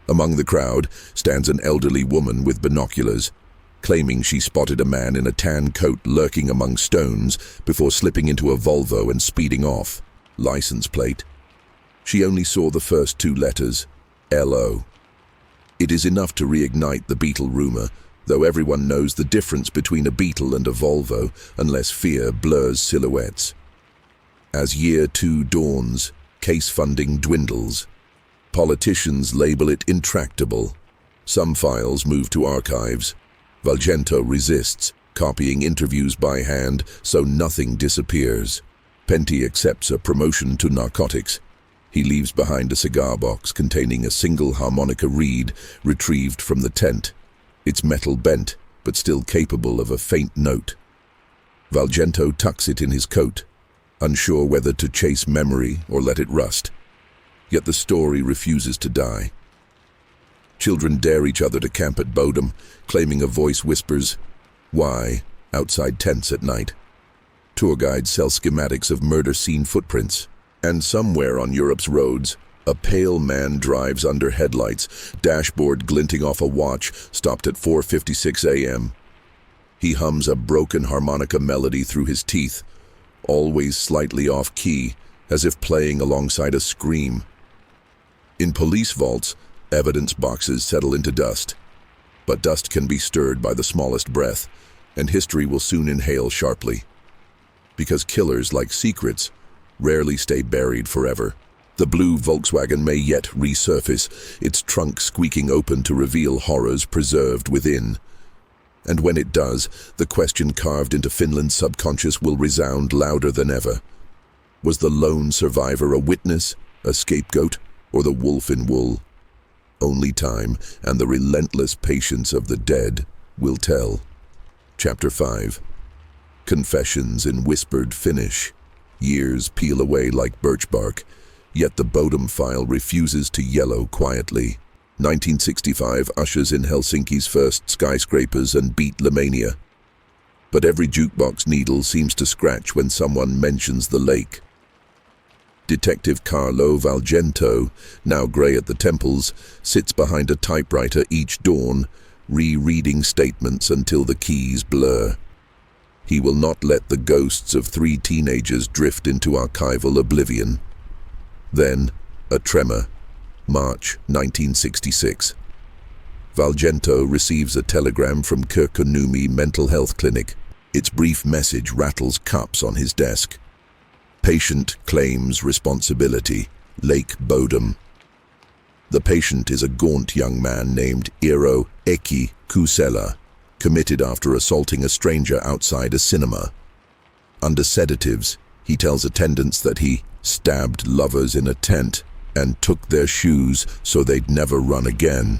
A: Among the crowd stands an elderly woman with binoculars, claiming she spotted a man in a tan coat lurking among stones before slipping into a Volvo and speeding off. License plate. She only saw the first 2 letters, LO. It is enough to reignite the Beetle rumor, though everyone knows the difference between a Beetle and a Volvo, unless fear blurs silhouettes. As year 2 dawns, case funding dwindles. Politicians label it intractable. Some files move to archives. Valgento resists, copying interviews by hand so nothing disappears. Pentti accepts a promotion to narcotics. He leaves behind a cigar box containing a single harmonica reed retrieved from the tent, its metal bent, but still capable of a faint note. Valgento tucks it in his coat, unsure whether to chase memory or let it rust. Yet the story refuses to die. Children dare each other to camp at Bodom, claiming a voice whispers, "Why?" outside tents at night. Tour guides sell schematics of murder scene footprints. And somewhere on Europe's roads, a pale man drives under headlights, dashboard glinting off a watch stopped at 4:56 a.m. He hums a broken harmonica melody through his teeth, always slightly off-key, as if playing alongside a scream. In police vaults, evidence boxes settle into dust. But dust can be stirred by the smallest breath, and history will soon inhale sharply. Because killers, like secrets, rarely stay buried forever. The blue Volkswagen may yet resurface, its trunk squeaking open to reveal horrors preserved within. And when it does, the question carved into Finland's subconscious will resound louder than ever. Was the lone survivor a witness, a scapegoat, or the wolf in wool? Only time and the relentless patience of the dead will tell. Chapter 5. Confessions in whispered Finnish. Years peel away like birch bark, yet the Bodom file refuses to yellow quietly. 1965 ushers in Helsinki's first skyscrapers and beat-lemania. But every jukebox needle seems to scratch when someone mentions the lake. Detective Carlo Valgento, now grey at the temples, sits behind a typewriter each dawn, rereading statements until the keys blur. He will not let the ghosts of 3 teenagers drift into archival oblivion. Then, a tremor. March 1966. Valgento receives a telegram from Kirkkonummi Mental Health Clinic. Its brief message rattles cups on his desk. Patient claims responsibility. Lake Bodom. The patient is a gaunt young man named Eero Eki Kusela, committed after assaulting a stranger outside a cinema. Under sedatives, he tells attendants that he stabbed lovers in a tent and took their shoes so they'd never run again.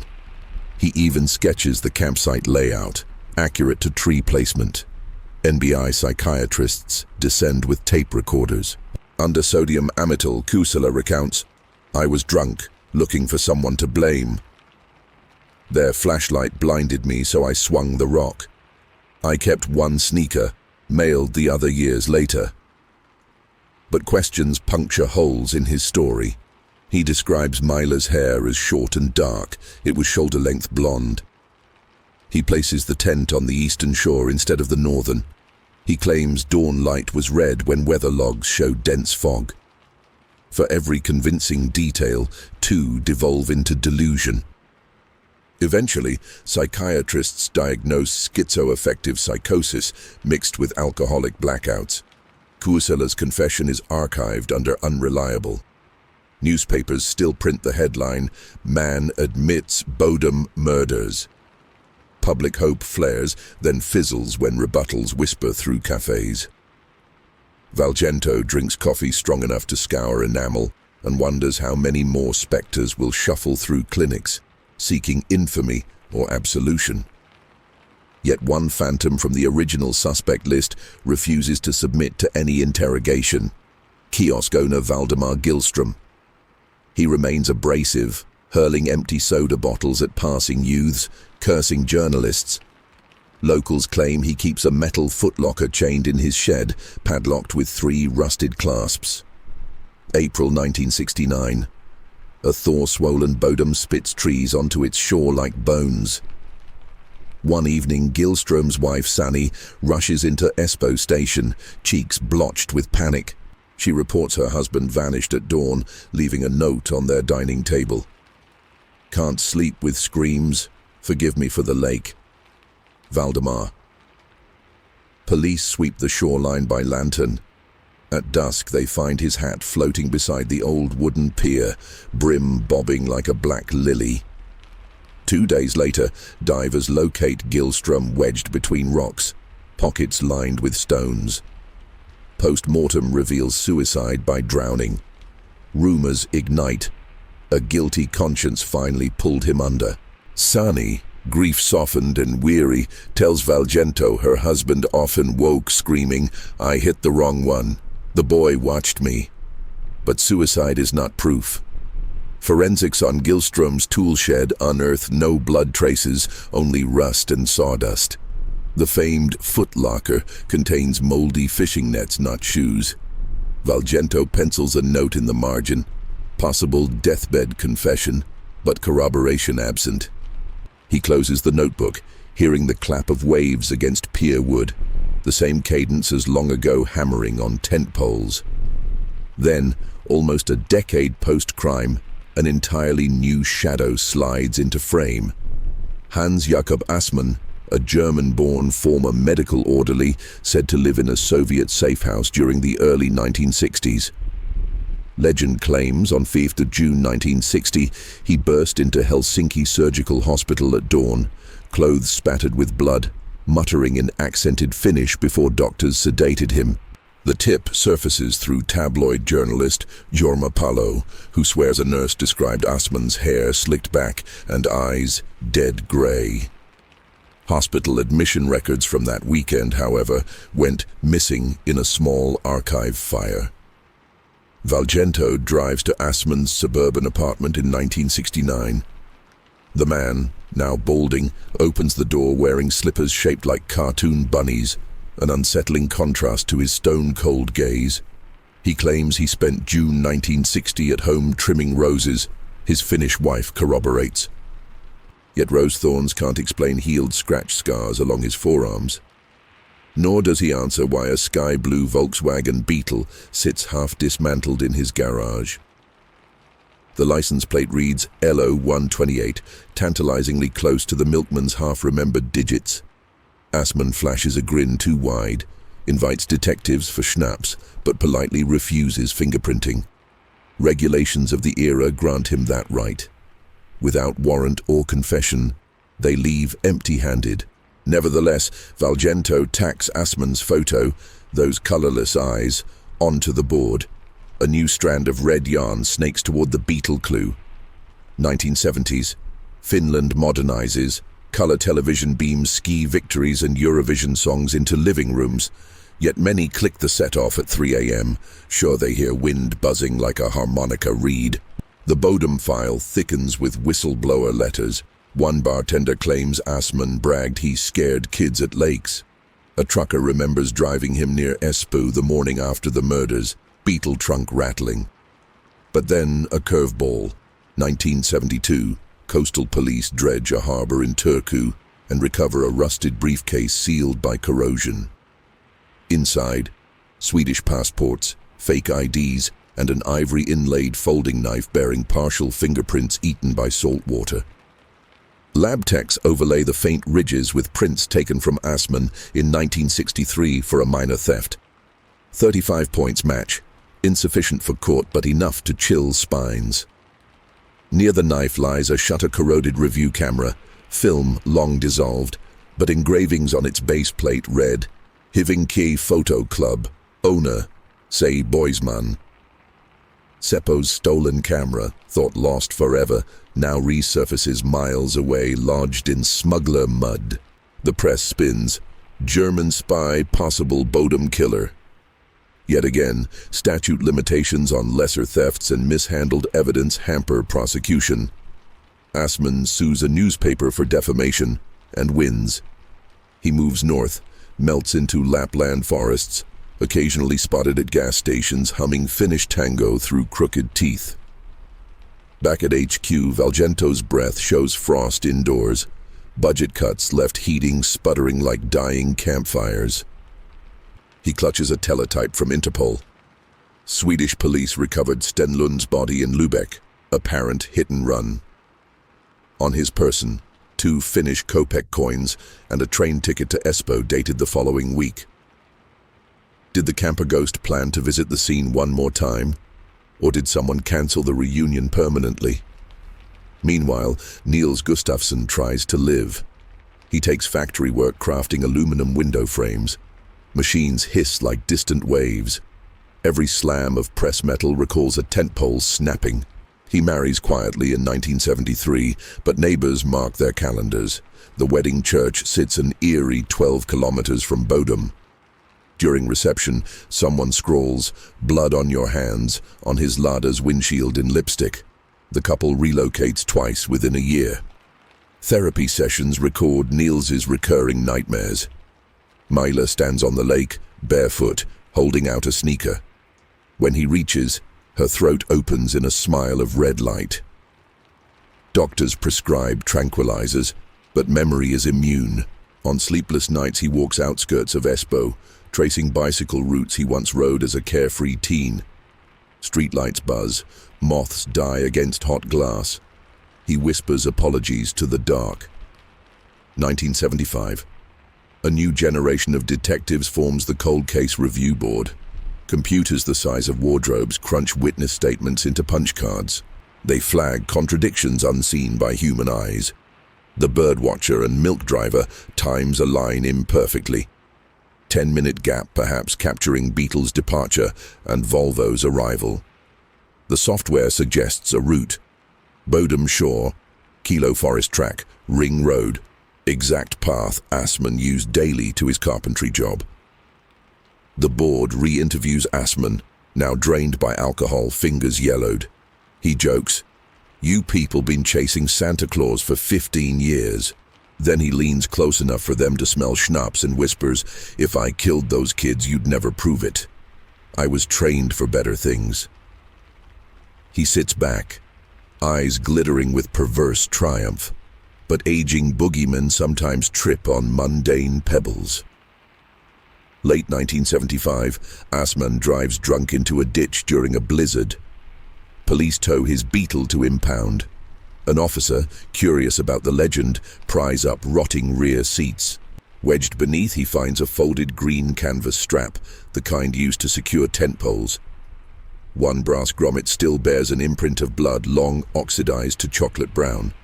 A: He even sketches the campsite layout, accurate to tree placement. NBI psychiatrists descend with tape recorders. Under sodium amytal, Kusela recounts, "I was drunk, looking for someone to blame. Their flashlight blinded me, so I swung the rock. I kept one sneaker, mailed the other years later." But questions puncture holes in his story. He describes Myla's hair as short and dark. It was shoulder-length blonde. He places the tent on the eastern shore instead of the northern. He claims dawn light was red when weather logs showed dense fog. For every convincing detail, 2 devolve into delusion. Eventually, psychiatrists diagnose schizoaffective psychosis mixed with alcoholic blackouts. Kusela's confession is archived under unreliable. Newspapers still print the headline, "Man admits Bodom Murders." Public hope flares, then fizzles when rebuttals whisper through cafes. Valgento drinks coffee strong enough to scour enamel and wonders how many more spectres will shuffle through clinics, seeking infamy or absolution. Yet one phantom from the original suspect list refuses to submit to any interrogation: kiosk owner Valdemar Gillström. He remains abrasive, hurling empty soda bottles at passing youths, cursing journalists. Locals claim he keeps a metal footlocker chained in his shed, padlocked with 3 rusted clasps. April 1969. A thaw-swollen Bodom spits trees onto its shore like bones. One evening, Gillström's wife Sanni rushes into Espoo station, cheeks blotched with panic. She reports her husband vanished at dawn, leaving a note on their dining table. "Can't sleep with screams. Forgive me for the lake. Valdemar." Police sweep the shoreline by lantern. At dusk, they find his hat floating beside the old wooden pier, brim bobbing like a black lily. 2 days later, divers locate Gillström wedged between rocks, pockets lined with stones. Post-mortem reveals suicide by drowning. Rumors ignite. A guilty conscience finally pulled him under. Sanni, grief-softened and weary, tells Valgento her husband often woke screaming, "I hit the wrong one. The boy watched me." But suicide is not proof. Forensics on Gillström's tool shed unearth no blood traces, only rust and sawdust. The famed footlocker contains moldy fishing nets, not shoes. Valgento pencils a note in the margin. Possible deathbed confession, but corroboration absent. He closes the notebook, hearing the clap of waves against pier wood, the same cadence as long ago hammering on tent poles. Then, almost a decade post-crime, an entirely new shadow slides into frame. Hans Jakob Assmann, a German-born former medical orderly said to live in a Soviet safe house during the early 1960s. Legend claims on 5th of June 1960, he burst into Helsinki Surgical Hospital at dawn, clothes spattered with blood, muttering in accented Finnish before doctors sedated him. The tip surfaces through tabloid journalist Jorma Palo, who swears a nurse described Assmann's hair slicked back and eyes dead grey. Hospital admission records from that weekend, however, went missing in a small archive fire. Valgento drives to Assman's suburban apartment in 1969. The man, now balding, opens the door wearing slippers shaped like cartoon bunnies, an unsettling contrast to his stone-cold gaze. He claims he spent June 1960 at home trimming roses. His Finnish wife corroborates. Yet rose thorns can't explain healed scratch scars along his forearms. Nor does he answer why a sky-blue Volkswagen Beetle sits half-dismantled in his garage. The license plate reads LO128, tantalizingly close to the milkman's half-remembered digits. Assman flashes a grin too wide, invites detectives for schnapps, but politely refuses fingerprinting. Regulations of the era grant him that right. Without warrant or confession, they leave empty-handed. Nevertheless, Valgento tacks Assman's photo, those colorless eyes, onto the board. A new strand of red yarn snakes toward the Beetle clue. 1970s. Finland modernizes. Color television beams ski victories and Eurovision songs into living rooms. Yet many click the set off at 3 a.m., sure they hear wind buzzing like a harmonica reed. The Bodom file thickens with whistleblower letters. One bartender claims Assman bragged he scared kids at lakes. A trucker remembers driving him near Espoo the morning after the murders, Beetle trunk rattling. But then a curveball. 1972, coastal police dredge a harbor in Turku and recover a rusted briefcase sealed by corrosion. Inside, Swedish passports, fake IDs, and an ivory-inlaid folding knife bearing partial fingerprints eaten by salt water. Lab techs overlay the faint ridges with prints taken from Assman in 1963 for a minor theft. 35 points match, insufficient for court but enough to chill spines. Near the knife lies a shutter-corroded review camera, film long dissolved, but engravings on its base plate read, Hyvinkää Photo Club, owner, say Boisman. Seppo's stolen camera, thought lost forever, now resurfaces miles away, lodged in smuggler mud. The press spins. German spy, possible Bodom killer. Yet again, statute limitations on lesser thefts and mishandled evidence hamper prosecution. Assman sues a newspaper for defamation and wins. He moves north, melts into Lapland forests, occasionally spotted at gas stations humming Finnish tango through crooked teeth. Back at HQ, Valgento's breath shows frost indoors. Budget cuts left heating sputtering like dying campfires. He clutches a teletype from Interpol. Swedish police recovered Stenlund's body in Lübeck, apparent hit and run. On his person, 2 Finnish kopeck coins and a train ticket to Espoo dated the following week. Did the camper ghost plan to visit the scene one more time? Or did someone cancel the reunion permanently? Meanwhile, Niels Gustafsson tries to live. He takes factory work crafting aluminum window frames. Machines hiss like distant waves. Every slam of press metal recalls a tent pole snapping. He marries quietly in 1973, but neighbors mark their calendars. The wedding church sits an eerie 12 kilometers from Bodom. During reception, someone scrawls, "Blood on your hands," on his Lada's windshield in lipstick. The couple relocates twice within a year. Therapy sessions record Niels's recurring nightmares. Myla stands on the lake, barefoot, holding out a sneaker. When he reaches, her throat opens in a smile of red light. Doctors prescribe tranquilizers, but memory is immune. On sleepless nights he walks outskirts of Espoo, tracing bicycle routes he once rode as a carefree teen. Streetlights buzz, moths die against hot glass. He whispers apologies to the dark. 1975. A new generation of detectives forms the cold case review board. Computers the size of wardrobes crunch witness statements into punch cards. They flag contradictions unseen by human eyes. The birdwatcher and milk driver times a line imperfectly. 10-minute gap perhaps capturing Beetle's departure and Volvo's arrival. The software suggests a route. Bodom Shore, Kilo Forest Track, Ring Road. exact path Assman used daily to his carpentry job. The board re-interviews Assman, now drained by alcohol, fingers yellowed. He jokes, "You people been chasing Santa Claus for 15 years. Then he leans close enough for them to smell schnapps and whispers, "If I killed those kids, you'd never prove it. I was trained for better things." He sits back, eyes glittering with perverse triumph. But aging boogeymen sometimes trip on mundane pebbles. Late 1975, Assman drives drunk into a ditch during a blizzard. Police tow his Beetle to impound. An officer, curious about the legend, pries up rotting rear seats. Wedged beneath, he finds a folded green canvas strap, the kind used to secure tent poles. One brass grommet still bears an imprint of blood, long oxidized to chocolate brown.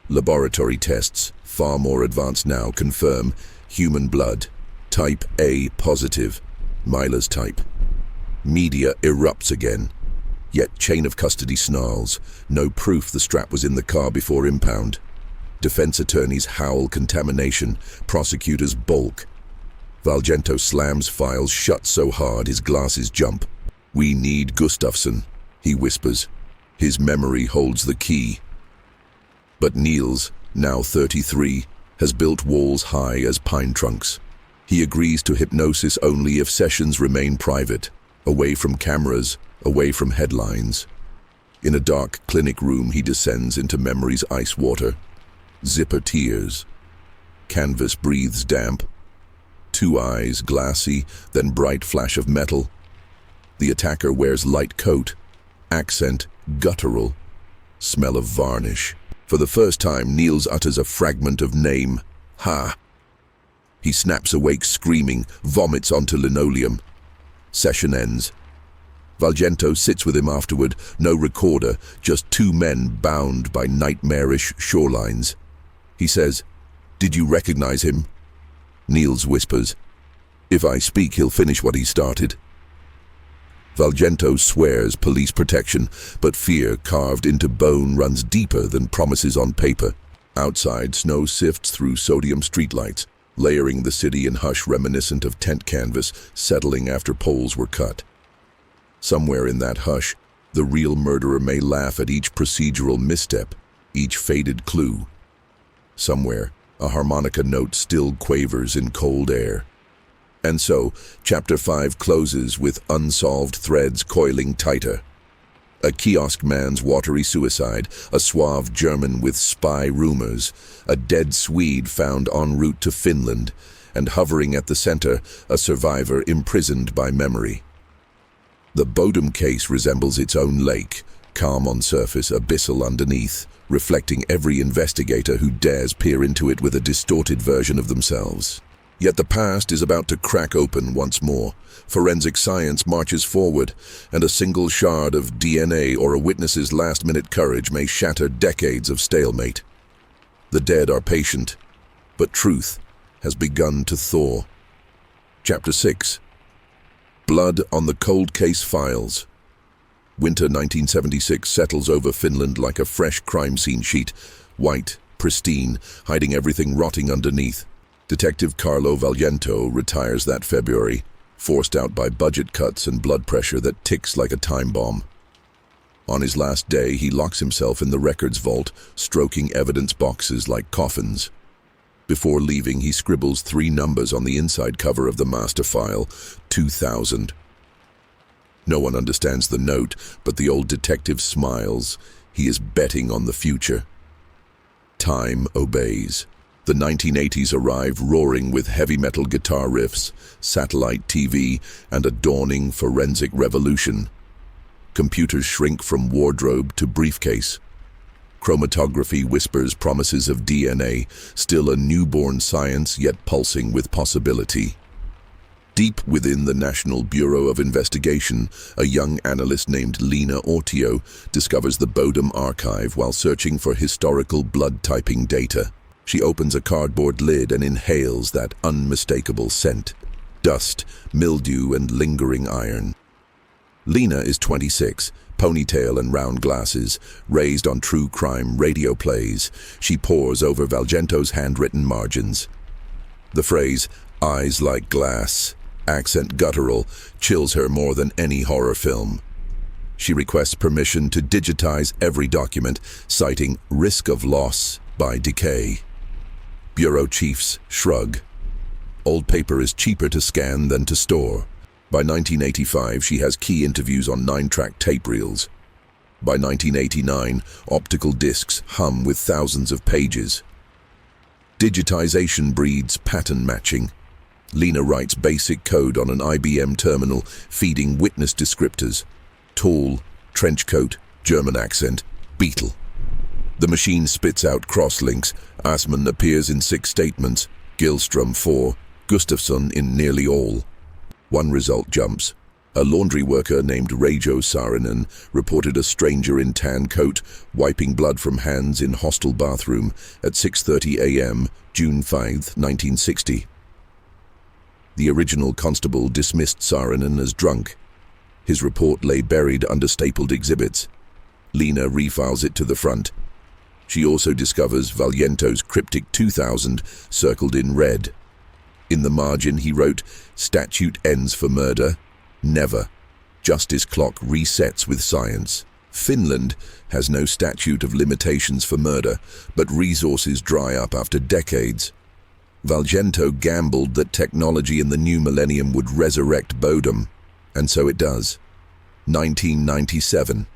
A: Laboratory tests, far more advanced now, confirm human blood, type A positive, Myla's type. Media erupts again. Yet chain of custody snarls. No proof the strap was in the car before impound. Defense attorneys howl contamination. Prosecutors balk. Valgento slams files shut so hard his glasses jump. "We need Gustafsson," he whispers. His memory holds the key. But Niels, now 33, has built walls high as pine trunks. He agrees to hypnosis only if sessions remain private, away from cameras, away from headlines. In a dark clinic room, he descends into memory's ice water. Zipper tears. Canvas breathes damp. Two eyes, glassy, then bright flash of metal. The attacker wears light coat. Accent, guttural. Smell of varnish. For the first time, Niels utters a fragment of name. Ha! He snaps awake screaming, vomits onto linoleum. Session ends. Valgento sits with him afterward, no recorder, just two men bound by nightmarish shorelines. He says, "Did you recognize him?" Niels whispers, "If I speak, he'll finish what he started." Valgento swears police protection, but fear carved into bone runs deeper than promises on paper. Outside, snow sifts through sodium streetlights, layering the city in hush reminiscent of tent canvas settling after poles were cut. Somewhere in that hush, the real murderer may laugh at each procedural misstep, each faded clue. Somewhere, a harmonica note still quavers in cold air. And so, Chapter 5 closes with unsolved threads coiling tighter. A kiosk-man's watery suicide, a suave German with spy rumors, a dead Swede found en route to Finland, and hovering at the center, a survivor imprisoned by memory. The Bodom case resembles its own lake, calm on surface, abyssal underneath, reflecting every investigator who dares peer into it with a distorted version of themselves. Yet the past is about to crack open once more. Forensic science marches forward, and a single shard of DNA or a witness's last-minute courage may shatter decades of stalemate. The dead are patient, but truth has begun to thaw. Chapter 6. Blood on the cold case files. Winter 1976 settles over Finland like a fresh crime scene sheet, white, pristine, hiding everything rotting underneath. Detective Carlo Valgento retires that February, forced out by budget cuts and blood pressure that ticks like a time bomb. On his last day, he locks himself in the records vault, stroking evidence boxes like coffins. Before leaving, he scribbles 3 numbers on the inside cover of the master file, 2000. No one understands the note, but the old detective smiles. He is betting on the future. Time obeys. The 1980s arrive roaring with heavy metal guitar riffs, satellite TV, and a dawning forensic revolution. Computers shrink from wardrobe to briefcase. Chromatography whispers promises of DNA, still a newborn science yet pulsing with possibility. Deep within the National Bureau of Investigation, a young analyst named Lena Ortio discovers the Bodom archive while searching for historical blood typing data. She opens a cardboard lid and inhales that unmistakable scent. Dust, mildew, and lingering iron. Lena is 26, ponytail and round glasses, raised on true crime radio plays. She pores over Valgento's handwritten margins. The phrase, "eyes like glass," accent guttural, chills her more than any horror film. She requests permission to digitize every document, citing risk of loss by decay. Bureau chiefs shrug. Old paper is cheaper to scan than to store. By 1985, she has key interviews on 9-track tape reels. By 1989, optical discs hum with thousands of pages. Digitization breeds pattern matching. Lena writes basic code on an IBM terminal, feeding witness descriptors. Tall, trench coat, German accent, Beetle. The machine spits out crosslinks. Assmann appears in 6 statements, Gillstrom 4, Gustafsson in nearly all. One result jumps. A laundry worker named Reijo Saarinen reported a stranger in tan coat wiping blood from hands in hostel bathroom at 6:30 a.m., June 5, 1960. The original constable dismissed Saarinen as drunk. His report lay buried under stapled exhibits. Lena refiles it to the front. She also discovers Valgento's cryptic 2000 circled in red. In the margin he wrote, "Statute ends for murder. Never. Justice clock resets with science." Finland has no statute of limitations for murder, but resources dry up after decades. Valgento gambled that technology in the new millennium would resurrect Bodom, and so it does. 1997.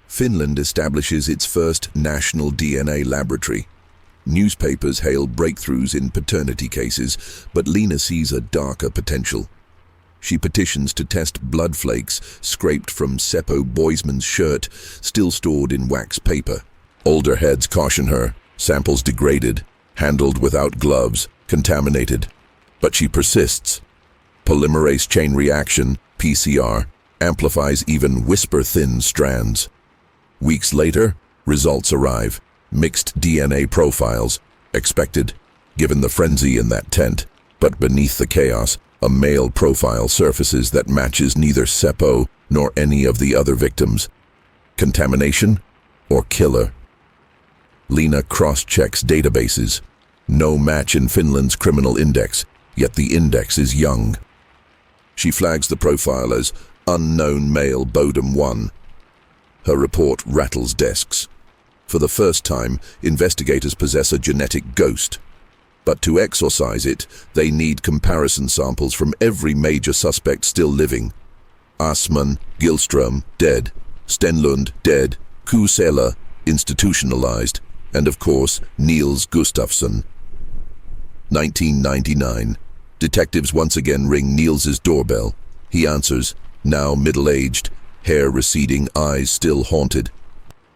A: Finland establishes its first national DNA laboratory. Newspapers hail breakthroughs in paternity cases, but Lena sees a darker potential. She petitions to test blood flakes scraped from Seppo Boisman's shirt, still stored in wax paper. Older heads caution her, samples degraded, handled without gloves, contaminated. But she persists. Polymerase chain reaction, PCR, amplifies even whisper-thin strands. Weeks later, results arrive. Mixed DNA profiles, expected, given the frenzy in that tent. But beneath the chaos, a male profile surfaces that matches neither Seppo nor any of the other victims. Contamination or killer? Lena cross-checks databases. No match in Finland's criminal index, yet the index is young. She flags the profile as unknown male Bodom 1. Her report rattles desks. For the first time, investigators possess a genetic ghost. But to exorcise it, they need comparison samples from every major suspect still living. Assmann, Gillstrom, dead. Stenlund, dead. Kusela, institutionalized. And of course, Niels Gustafsson. 1999. Detectives once again ring Niels's doorbell. He answers, now middle-aged, hair receding, eyes still haunted.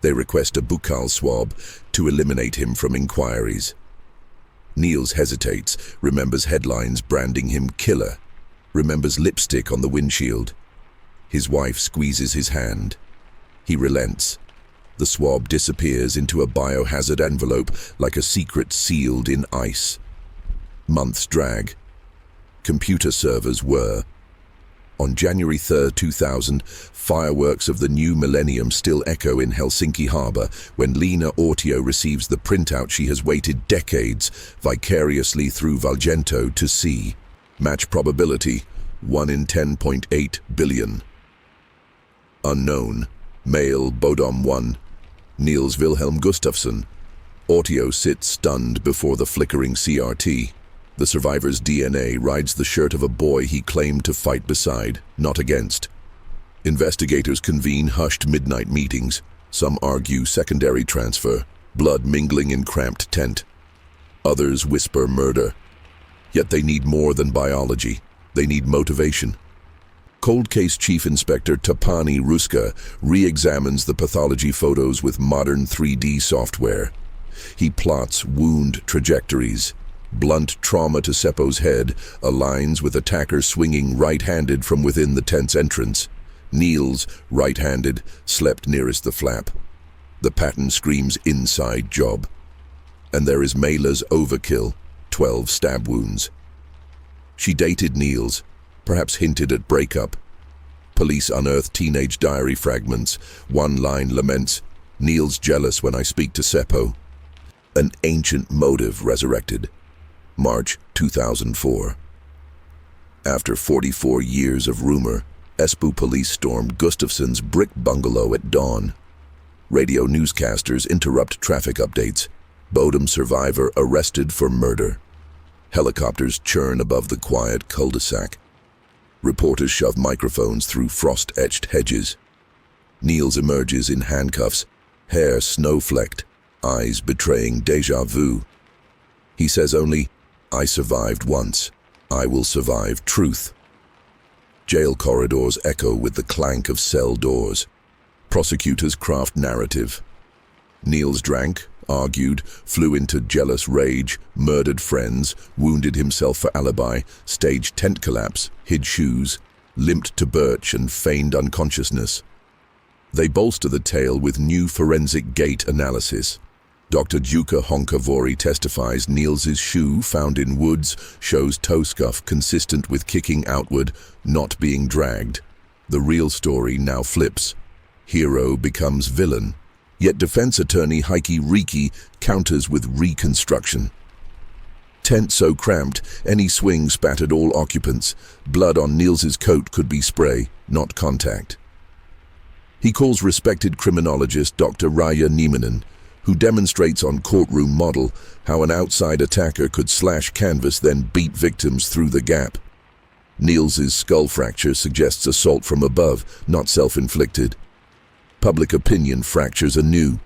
A: They request a buccal swab to eliminate him from inquiries. Niels hesitates, remembers headlines branding him killer, remembers lipstick on the windshield. His wife squeezes his hand. He relents. The swab disappears into a biohazard envelope like a secret sealed in ice. Months drag. Computer servers whir. On January 3, 2000, fireworks of the new millennium still echo in Helsinki Harbour when Lena Ortio receives the printout she has waited decades vicariously through Valgento to see. Match probability, 1 in 10.8 billion. Unknown, male Bodom 1, Niels Wilhelm Gustafsson. Ortio sits stunned before the flickering CRT. The survivor's DNA rides the shirt of a boy he claimed to fight beside, not against. Investigators convene hushed midnight meetings. Some argue secondary transfer, blood mingling in cramped tent. Others whisper murder. Yet they need more than biology. They need motivation. Cold Case Chief Inspector Tapani Ruska re-examines the pathology photos with modern 3D software. He plots wound trajectories. Blunt trauma to Seppo's head aligns with attacker swinging right-handed from within the tent's entrance. Niels, right-handed, slept nearest the flap. The pattern screams inside job. And there is Mela's overkill, 12 stab wounds. She dated Niels, perhaps hinted at breakup. Police unearth teenage diary fragments. One line laments, "Neil's jealous when I speak to Seppo." An ancient motive resurrected. March 2004. After 44 years of rumor, Espoo police stormed Gustafsson's brick bungalow at dawn. Radio newscasters interrupt traffic updates. Bodom survivor arrested for murder. Helicopters churn above the quiet cul-de-sac. Reporters shove microphones through frost-etched hedges. Niels emerges in handcuffs, hair snow-flecked, eyes betraying déjà vu. He says only, "I survived once. I will survive truth." Jail corridors echo with the clank of cell doors. Prosecutors craft narrative. Niels drank, argued, flew into jealous rage, murdered friends, wounded himself for alibi, staged tent collapse, hid shoes, limped to Birch and feigned unconsciousness. They bolster the tale with new forensic gait analysis. Dr. Jukka Honkavori testifies Niels's shoe found in woods shows toe scuff consistent with kicking outward, not being dragged. The real story now flips. Hero becomes villain. Yet defense attorney Heikki Riiki counters with reconstruction. Tent so cramped, any swing spattered all occupants. Blood on Niels's coat could be spray, not contact. He calls respected criminologist Dr. Raija Nieminen, who demonstrates on courtroom model how an outside attacker could slash canvas then beat victims through the gap. Niels's skull fracture suggests assault from above, not self-inflicted. Public opinion fractures anew.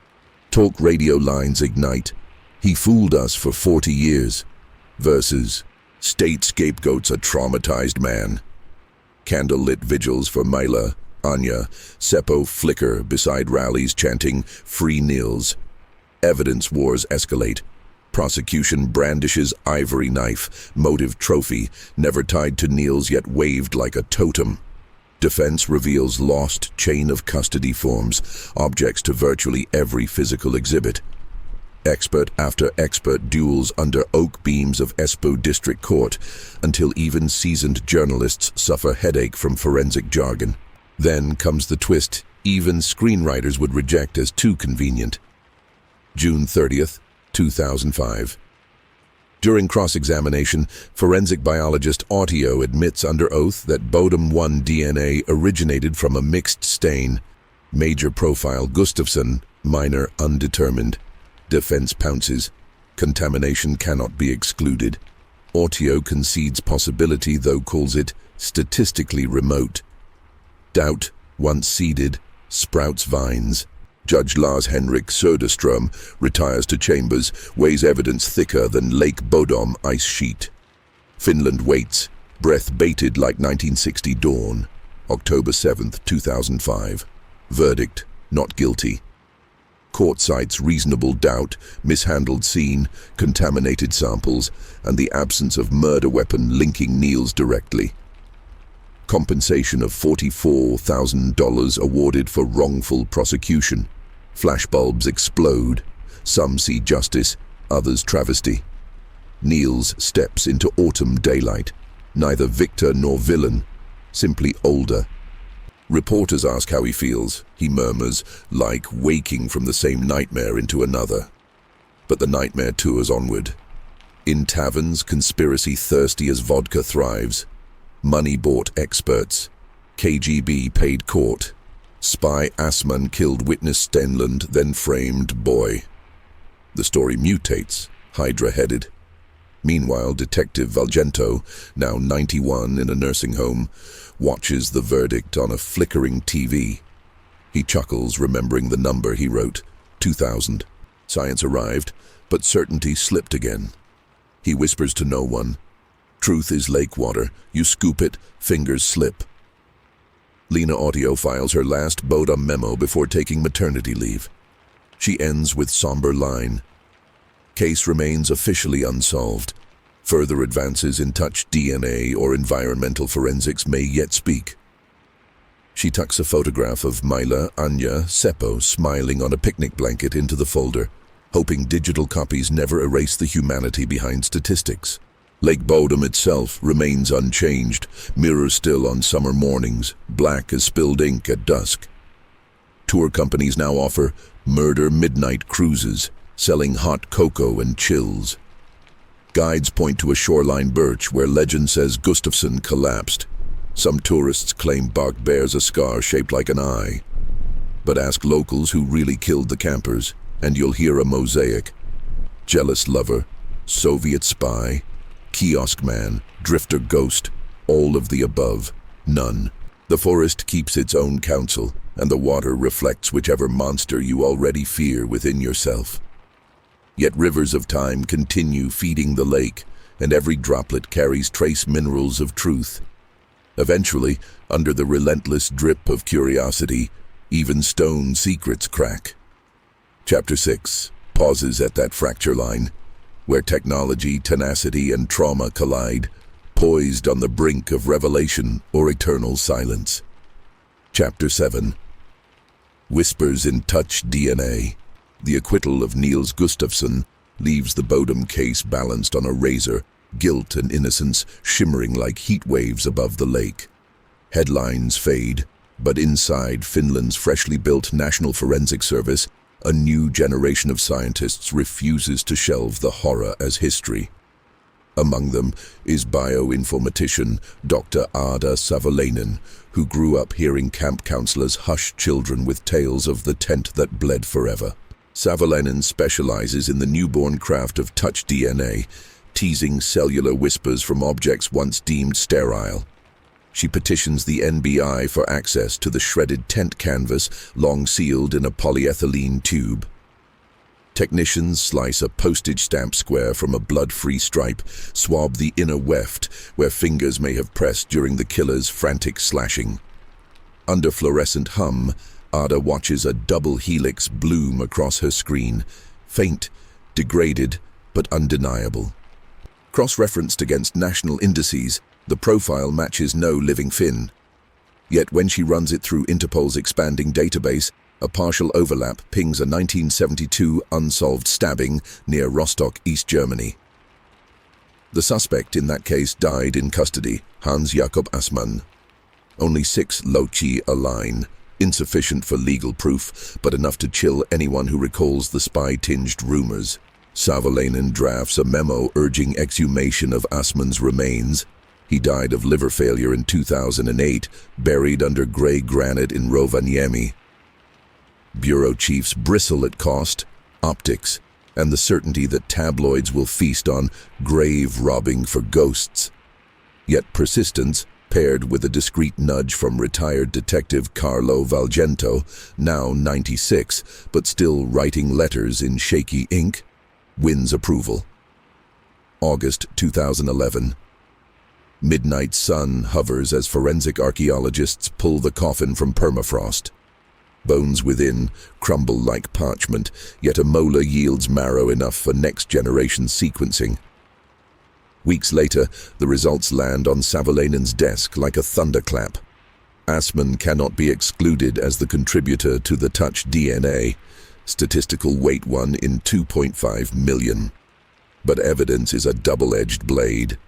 A: Talk radio lines ignite. "He fooled us for 40 years. Versus, "State scapegoats a traumatized man." Candlelit vigils for Mila, Anya, Seppo flicker beside rallies chanting, "Free Niels." Evidence wars escalate. Prosecution brandishes ivory knife, motive trophy, never tied to Niels yet waved like a totem. Defense reveals lost chain of custody forms, objects to virtually every physical exhibit. Expert after expert duels under oak beams of Espoo District Court, until even seasoned journalists suffer headache from forensic jargon. Then comes the twist even screenwriters would reject as too convenient. June 30th, 2005. During cross-examination, forensic biologist Autio admits under oath that Bodom 1 DNA originated from a mixed stain. Major profile Gustafsson, minor undetermined. Defense pounces. Contamination cannot be excluded. Autio concedes possibility, though calls it statistically remote. Doubt, once seeded, sprouts vines. Judge Lars Henrik Söderström retires to chambers, weighs evidence thicker than Lake Bodom ice sheet. Finland waits, breath bated like 1960 dawn. October 7th, 2005. Verdict, not guilty. Court cites reasonable doubt, mishandled scene, contaminated samples, and the absence of murder weapon linking Niels directly. Compensation of $44,000 awarded for wrongful prosecution. Flashbulbs explode. Some see justice, others travesty. Niels steps into autumn daylight. Neither victor nor villain, simply older. Reporters ask how he feels. He murmurs, like waking from the same nightmare into another. But the nightmare tours onward. In taverns, conspiracy thirsty as vodka thrives. Money bought experts. KGB paid court. Spy Assman killed witness Stenlund, then framed boy. The story mutates, Hydra-headed. Meanwhile, Detective Valgento, now 91 in a nursing home, watches the verdict on a flickering TV. He chuckles, remembering the number he wrote, 2000. Science arrived, but certainty slipped again. He whispers to no one. Truth is lake water. You scoop it, fingers slip. Lena Autio files her last Bodom memo before taking maternity leave. She ends with somber line. Case remains officially unsolved. Further advances in touch DNA or environmental forensics may yet speak. She tucks a photograph of Mila, Anya, Seppo smiling on a picnic blanket into the folder, hoping digital copies never erase the humanity behind statistics. Lake Bodom itself remains unchanged, mirror still on summer mornings, black as spilled ink at dusk. Tour companies now offer murder midnight cruises, selling hot cocoa and chills. Guides point to a shoreline birch where legend says Gustafsson collapsed. Some tourists claim bark bears a scar shaped like an eye. But ask locals who really killed the campers, and you'll hear a mosaic. Jealous lover, Soviet spy, kiosk-man, drifter ghost, all of the above, none. The forest keeps its own counsel, and the water reflects whichever monster you already fear within yourself. Yet rivers of time continue feeding the lake, and every droplet carries trace minerals of truth. Eventually, under the relentless drip of curiosity, even stone secrets crack. Chapter 6 pauses at that fracture line, where technology, tenacity, and trauma collide, poised on the brink of revelation or eternal silence. Chapter 7 whispers in touch DNA. The acquittal of Niels Gustafsson leaves the Bodom case balanced on a razor, guilt and innocence shimmering like heat waves above the lake. Headlines fade, but inside Finland's freshly built National Forensic Service, a new generation of scientists refuses to shelve the horror as history. Among them is bioinformatician Dr. Ada Savolainen, who grew up hearing camp counselors hush children with tales of the tent that bled forever. Savolainen specializes in the newborn craft of touch DNA, teasing cellular whispers from objects once deemed sterile. She petitions the NBI for access to the shredded tent canvas, long sealed in a polyethylene tube. Technicians slice a postage stamp square from a blood-free stripe, swab the inner weft, where fingers may have pressed during the killer's frantic slashing. Under fluorescent hum, Ada watches a double helix bloom across her screen, faint, degraded, but undeniable. Cross-referenced against national indices, the profile matches no living Finn. Yet when she runs it through Interpol's expanding database, a partial overlap pings a 1972 unsolved stabbing near Rostock, East Germany. The suspect in that case died in custody, Hans Jakob Assmann. Only 6 loci align, insufficient for legal proof, but enough to chill anyone who recalls the spy-tinged rumors. Savolainen drafts a memo urging exhumation of Assmann's remains. He died of liver failure in 2008, buried under grey granite in Rovaniemi. Bureau chiefs bristle at cost, optics, and the certainty that tabloids will feast on grave robbing for ghosts. Yet persistence, paired with a discreet nudge from retired detective Carlo Valgento, now 96, but still writing letters in shaky ink, wins approval. August 2011. Midnight sun hovers as forensic archaeologists pull the coffin from permafrost. Bones within crumble like parchment, yet a molar yields marrow enough for next-generation sequencing. Weeks later, the results land on Savolainen's desk like a thunderclap. Assmann cannot be excluded as the contributor to the touch DNA, statistical weight 1 in 2.5 million. But evidence is a double-edged blade.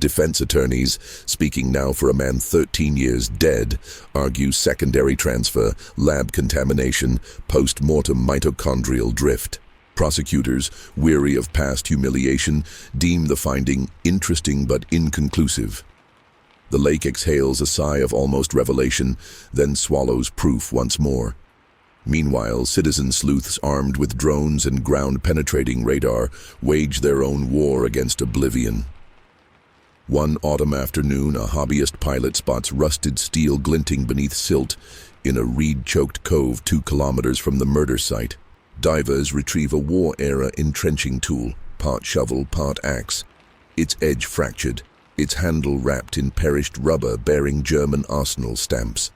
A: Defense attorneys, speaking now for a man 13 years dead, argue secondary transfer, lab contamination, post-mortem mitochondrial drift. Prosecutors, weary of past humiliation, deem the finding interesting but inconclusive. The lake exhales a sigh of almost revelation, then swallows proof once more. Meanwhile, citizen sleuths armed with drones and ground-penetrating radar wage their own war against oblivion. One autumn afternoon, a hobbyist pilot spots rusted steel glinting beneath silt in a reed-choked cove 2 kilometers from the murder site. Divers retrieve a war-era entrenching tool, part shovel, part axe, its edge fractured, its handle wrapped in perished rubber bearing German arsenal stamps.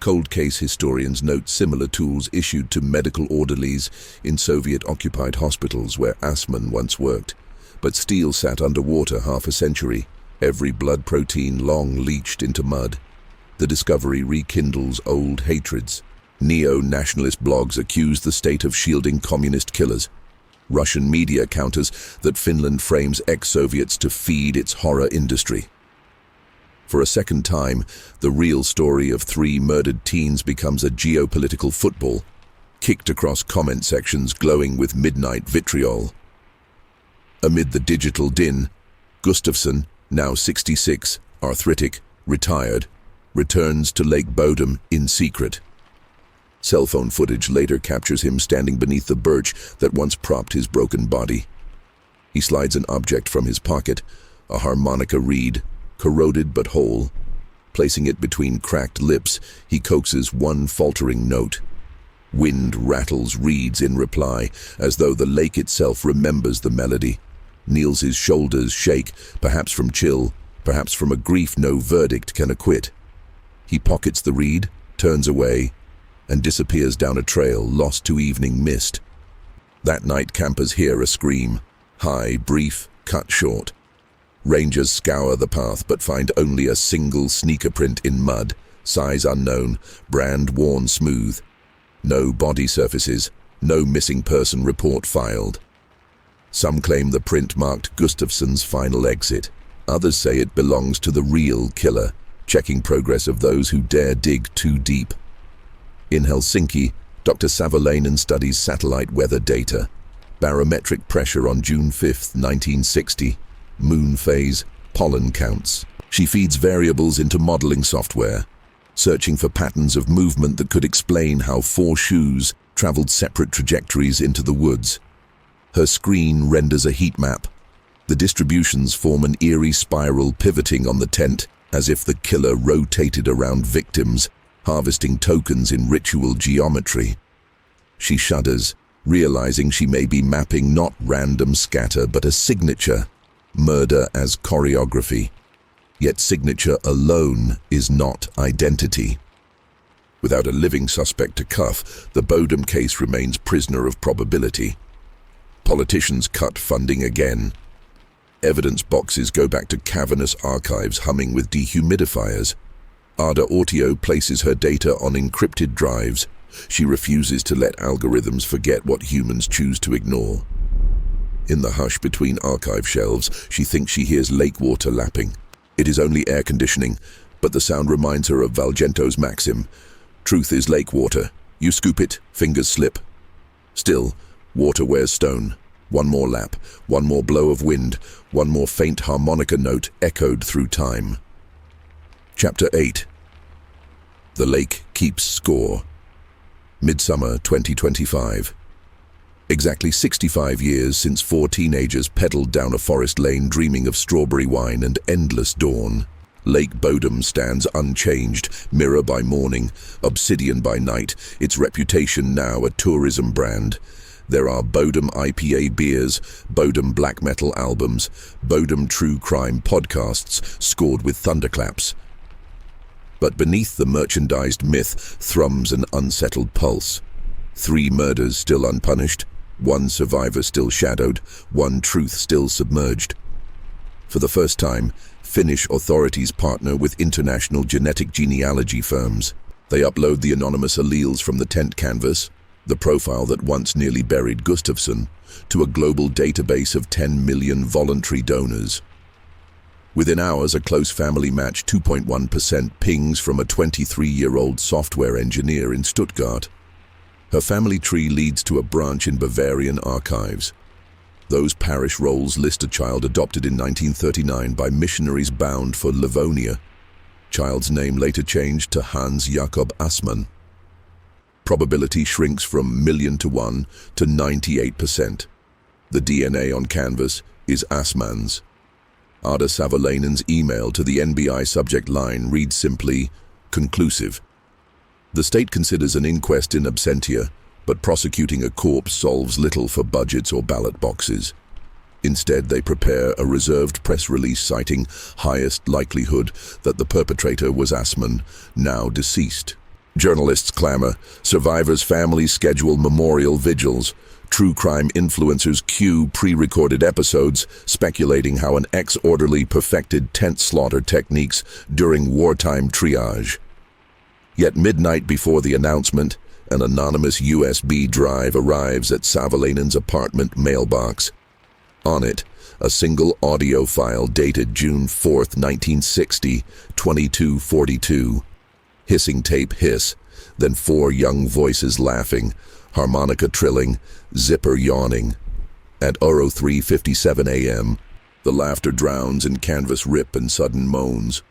A: Cold case historians note similar tools issued to medical orderlies in Soviet-occupied hospitals where Assmann once worked. But steel sat underwater half a century, every blood protein long leached into mud. The discovery rekindles old hatreds. Neo-nationalist blogs accuse the state of shielding communist killers. Russian media counters that Finland frames ex-Soviets to feed its horror industry. For a second time, the real story of 3 murdered teens becomes a geopolitical football, kicked across comment sections glowing with midnight vitriol. Amid the digital din, Gustafsson, now 66, arthritic, retired, returns to Lake Bodom in secret. Cell phone footage later captures him standing beneath the birch that once propped his broken body. He slides an object from his pocket, a harmonica reed, corroded but whole. Placing it between cracked lips, he coaxes one faltering note. Wind rattles reeds in reply, as though the lake itself remembers the melody. Niels's shoulders shake, perhaps from chill, perhaps from a grief no verdict can acquit. He pockets the reed, turns away, and disappears down a trail lost to evening mist. That night campers hear a scream, high, brief, cut short. Rangers scour the path but find only a single sneaker print in mud, size unknown, brand worn smooth. No body surfaces, no missing person report filed. Some claim the print marked Gustafsson's final exit. Others say it belongs to the real killer, checking progress of those who dare dig too deep. In Helsinki, Dr. Savolainen studies satellite weather data. Barometric pressure on June 5, 1960. Moon phase, pollen counts. She feeds variables into modeling software, searching for patterns of movement that could explain how 4 shoes traveled separate trajectories into the woods. Her screen renders a heat map. The distributions form an eerie spiral pivoting on the tent, as if the killer rotated around victims, harvesting tokens in ritual geometry. She shudders, realizing she may be mapping not random scatter but a signature, murder as choreography. Yet signature alone is not identity. Without a living suspect to cuff, the Bodom case remains prisoner of probability. Politicians cut funding again. Evidence boxes go back to cavernous archives humming with dehumidifiers. Ada Autio places her data on encrypted drives. She refuses to let algorithms forget what humans choose to ignore. In the hush between archive shelves, she thinks she hears lake water lapping. It is only air conditioning, but the sound reminds her of Valgento's maxim. Truth is lake water. You scoop it, fingers slip. Still, water wears stone. One more lap, one more blow of wind, one more faint harmonica note echoed through time. Chapter 8. The lake keeps score. Midsummer 2025. Exactly 65 years since 4 teenagers pedaled down a forest lane dreaming of strawberry wine and endless dawn. Lake Bodom stands unchanged, mirror by morning, obsidian by night, its reputation now a tourism brand. There are Bodom IPA beers, Bodom black metal albums, Bodom true crime podcasts scored with thunderclaps. But beneath the merchandised myth thrums an unsettled pulse. 3 murders still unpunished, 1 survivor still shadowed, 1 truth still submerged. For the first time, Finnish authorities partner with international genetic-genealogy firms. They upload the anonymous alleles from the tent canvas, the profile that once nearly buried Gustafsson, to a global database of 10 million voluntary donors. Within hours, a close family match 2.1% pings from a 23-year-old software engineer in Stuttgart. Her family tree leads to a branch in Bavarian archives. Those parish rolls list a child adopted in 1939 by missionaries bound for Livonia. Child's name later changed to Hans Jakob Assmann. Probability shrinks from million to 1 to 98%. The DNA on canvas is Assmann's. Ada Savolainen's email to the NBI subject line reads simply, conclusive. The state considers an inquest in absentia, but prosecuting a corpse solves little for budgets or ballot boxes. Instead, they prepare a reserved press release citing highest likelihood that the perpetrator was Assmann, now deceased. Journalists clamor, survivors' families schedule memorial vigils, true crime influencers cue pre-recorded episodes speculating how an ex-orderly perfected tent slaughter techniques during wartime triage. Yet midnight before the announcement, An anonymous USB drive arrives at Savalanen's apartment mailbox. On it, a single audio file dated June 4th, 1960, 22:42. Hissing tape hiss, then 4 young voices laughing, harmonica trilling, zipper yawning. At 03:57 a.m., the laughter drowns in canvas rip and sudden moans.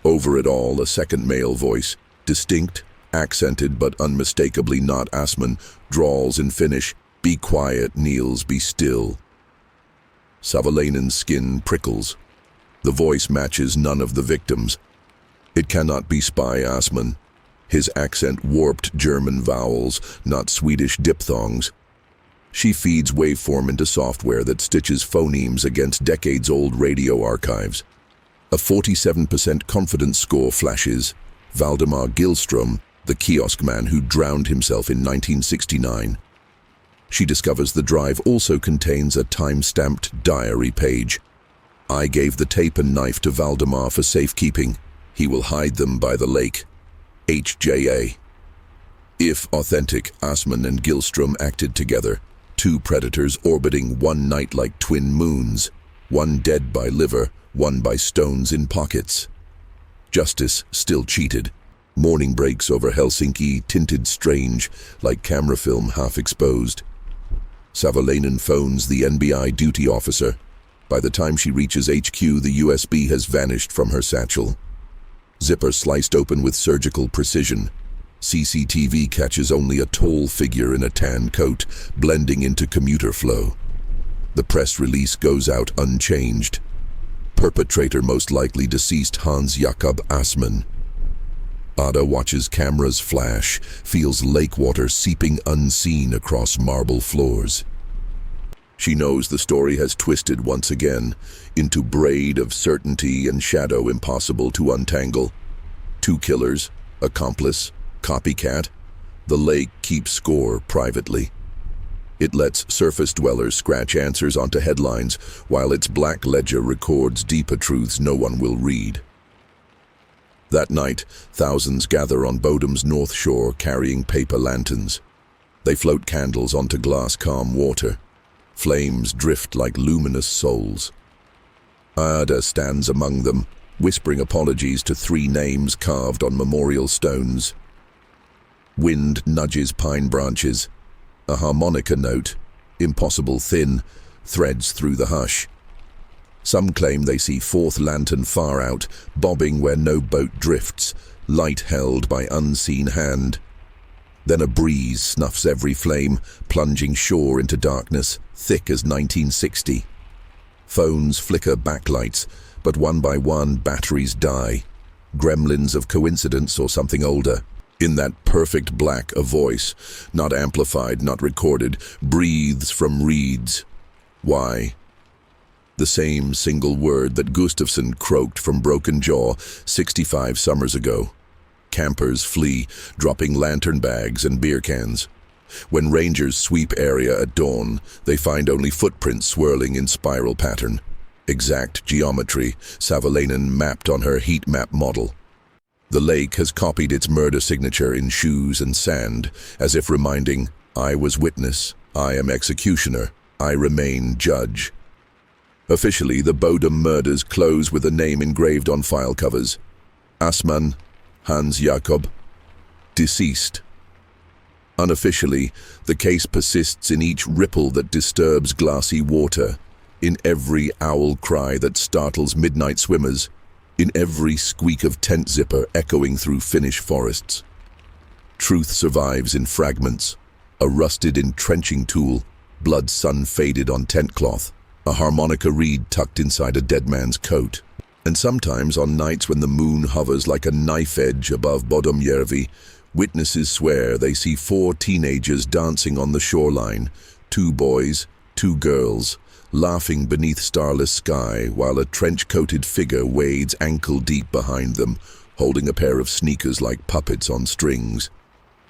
A: Over it all, a second male voice, distinct, accented but unmistakably not Asman, drawls in Finnish, "Be quiet, Niels, be still." Savalanen's skin prickles. The voice matches none of the victims. It cannot be Spy Asman. His accent warped German vowels, not Swedish diphthongs. She feeds waveform into software that stitches phonemes against decades-old radio archives. A 47% confidence score flashes. Valdemar Gillström, the kiosk-man who drowned himself in 1969. She discovers the drive also contains a time-stamped diary page. "I gave the tape and knife to Valdemar for safekeeping. He will hide them by the lake. HJA." If authentic, Asman and Gillström acted together, 2 predators orbiting one night like twin moons, one dead by liver, one by stones in pockets. Justice still cheated. Morning breaks over Helsinki, tinted strange, like camera film half exposed. Savalainen phones the NBI duty officer. By the time she reaches HQ, the USB has vanished from her satchel. Zipper sliced open with surgical precision. CCTV catches only a tall figure in a tan coat, blending into commuter flow. The press release goes out unchanged. Perpetrator most likely deceased Hans Jakob Asman. Ada watches cameras flash, feels lake water seeping unseen across marble floors. She knows the story has twisted once again into braid of certainty and shadow impossible to untangle. 2 killers, accomplice, copycat. The lake keeps score privately. It lets surface dwellers scratch answers onto headlines, while its black ledger records deeper truths no one will read. That night, thousands gather on Bodom's north shore carrying paper lanterns. They float candles onto glass-calm water. Flames drift like luminous souls. Ada stands among them, whispering apologies to 3 names carved on memorial stones. Wind nudges pine branches. A harmonica note, impossible thin, threads through the hush. Some claim they see 4th lantern far out, bobbing where no boat drifts, light held by unseen hand. Then a breeze snuffs every flame, plunging shore into darkness, thick as 1960. Phones flicker backlights, but one by one batteries die. Gremlins of coincidence or something older. In that perfect black, a voice, not amplified, not recorded, breathes from reeds. Why? The same single word that Gustafsson croaked from broken jaw 65 summers ago. Campers flee, dropping lantern bags and beer cans. When rangers sweep area at dawn, they find only footprints swirling in spiral pattern. Exact geometry, Savalainen mapped on her heat map model. The lake has copied its murder signature in shoes and sand, as if reminding, "I was witness, I am executioner, I remain judge." Officially, the Bodom murders close with a name engraved on file covers. Asman, Hans Jakob, deceased. Unofficially, the case persists in each ripple that disturbs glassy water, in every owl cry that startles midnight swimmers, in every squeak of tent zipper echoing through Finnish forests. Truth survives in fragments, a rusted entrenching tool, blood sun-faded on tent cloth, a harmonica reed tucked inside a dead man's coat. And sometimes on nights when the moon hovers like a knife edge above Bodomjärvi, witnesses swear they see 4 teenagers dancing on the shoreline, 2 boys, 2 girls, laughing beneath starless sky while a trench-coated figure wades ankle-deep behind them, holding a pair of sneakers like puppets on strings.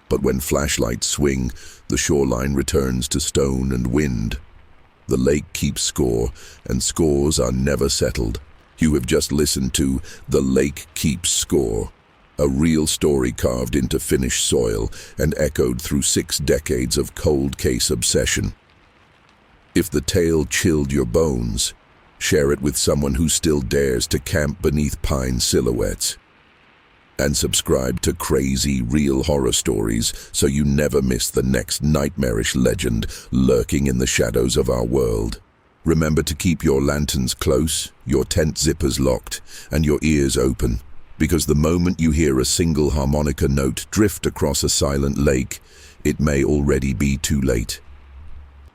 A: But when flashlights swing, the shoreline returns to stone and wind. The lake keeps score, and scores are never settled. You have just listened to The Lake Keeps Score. A real story carved into Finnish soil and echoed through 6 decades of cold case obsession. If the tale chilled your bones, share it with someone who still dares to camp beneath pine silhouettes. And subscribe to Crazy Real Horror Stories so you never miss the next nightmarish legend lurking in the shadows of our world. Remember to keep your lanterns close, your tent zippers locked, and your ears open, because the moment you hear a single harmonica note drift across a silent lake, it may already be too late.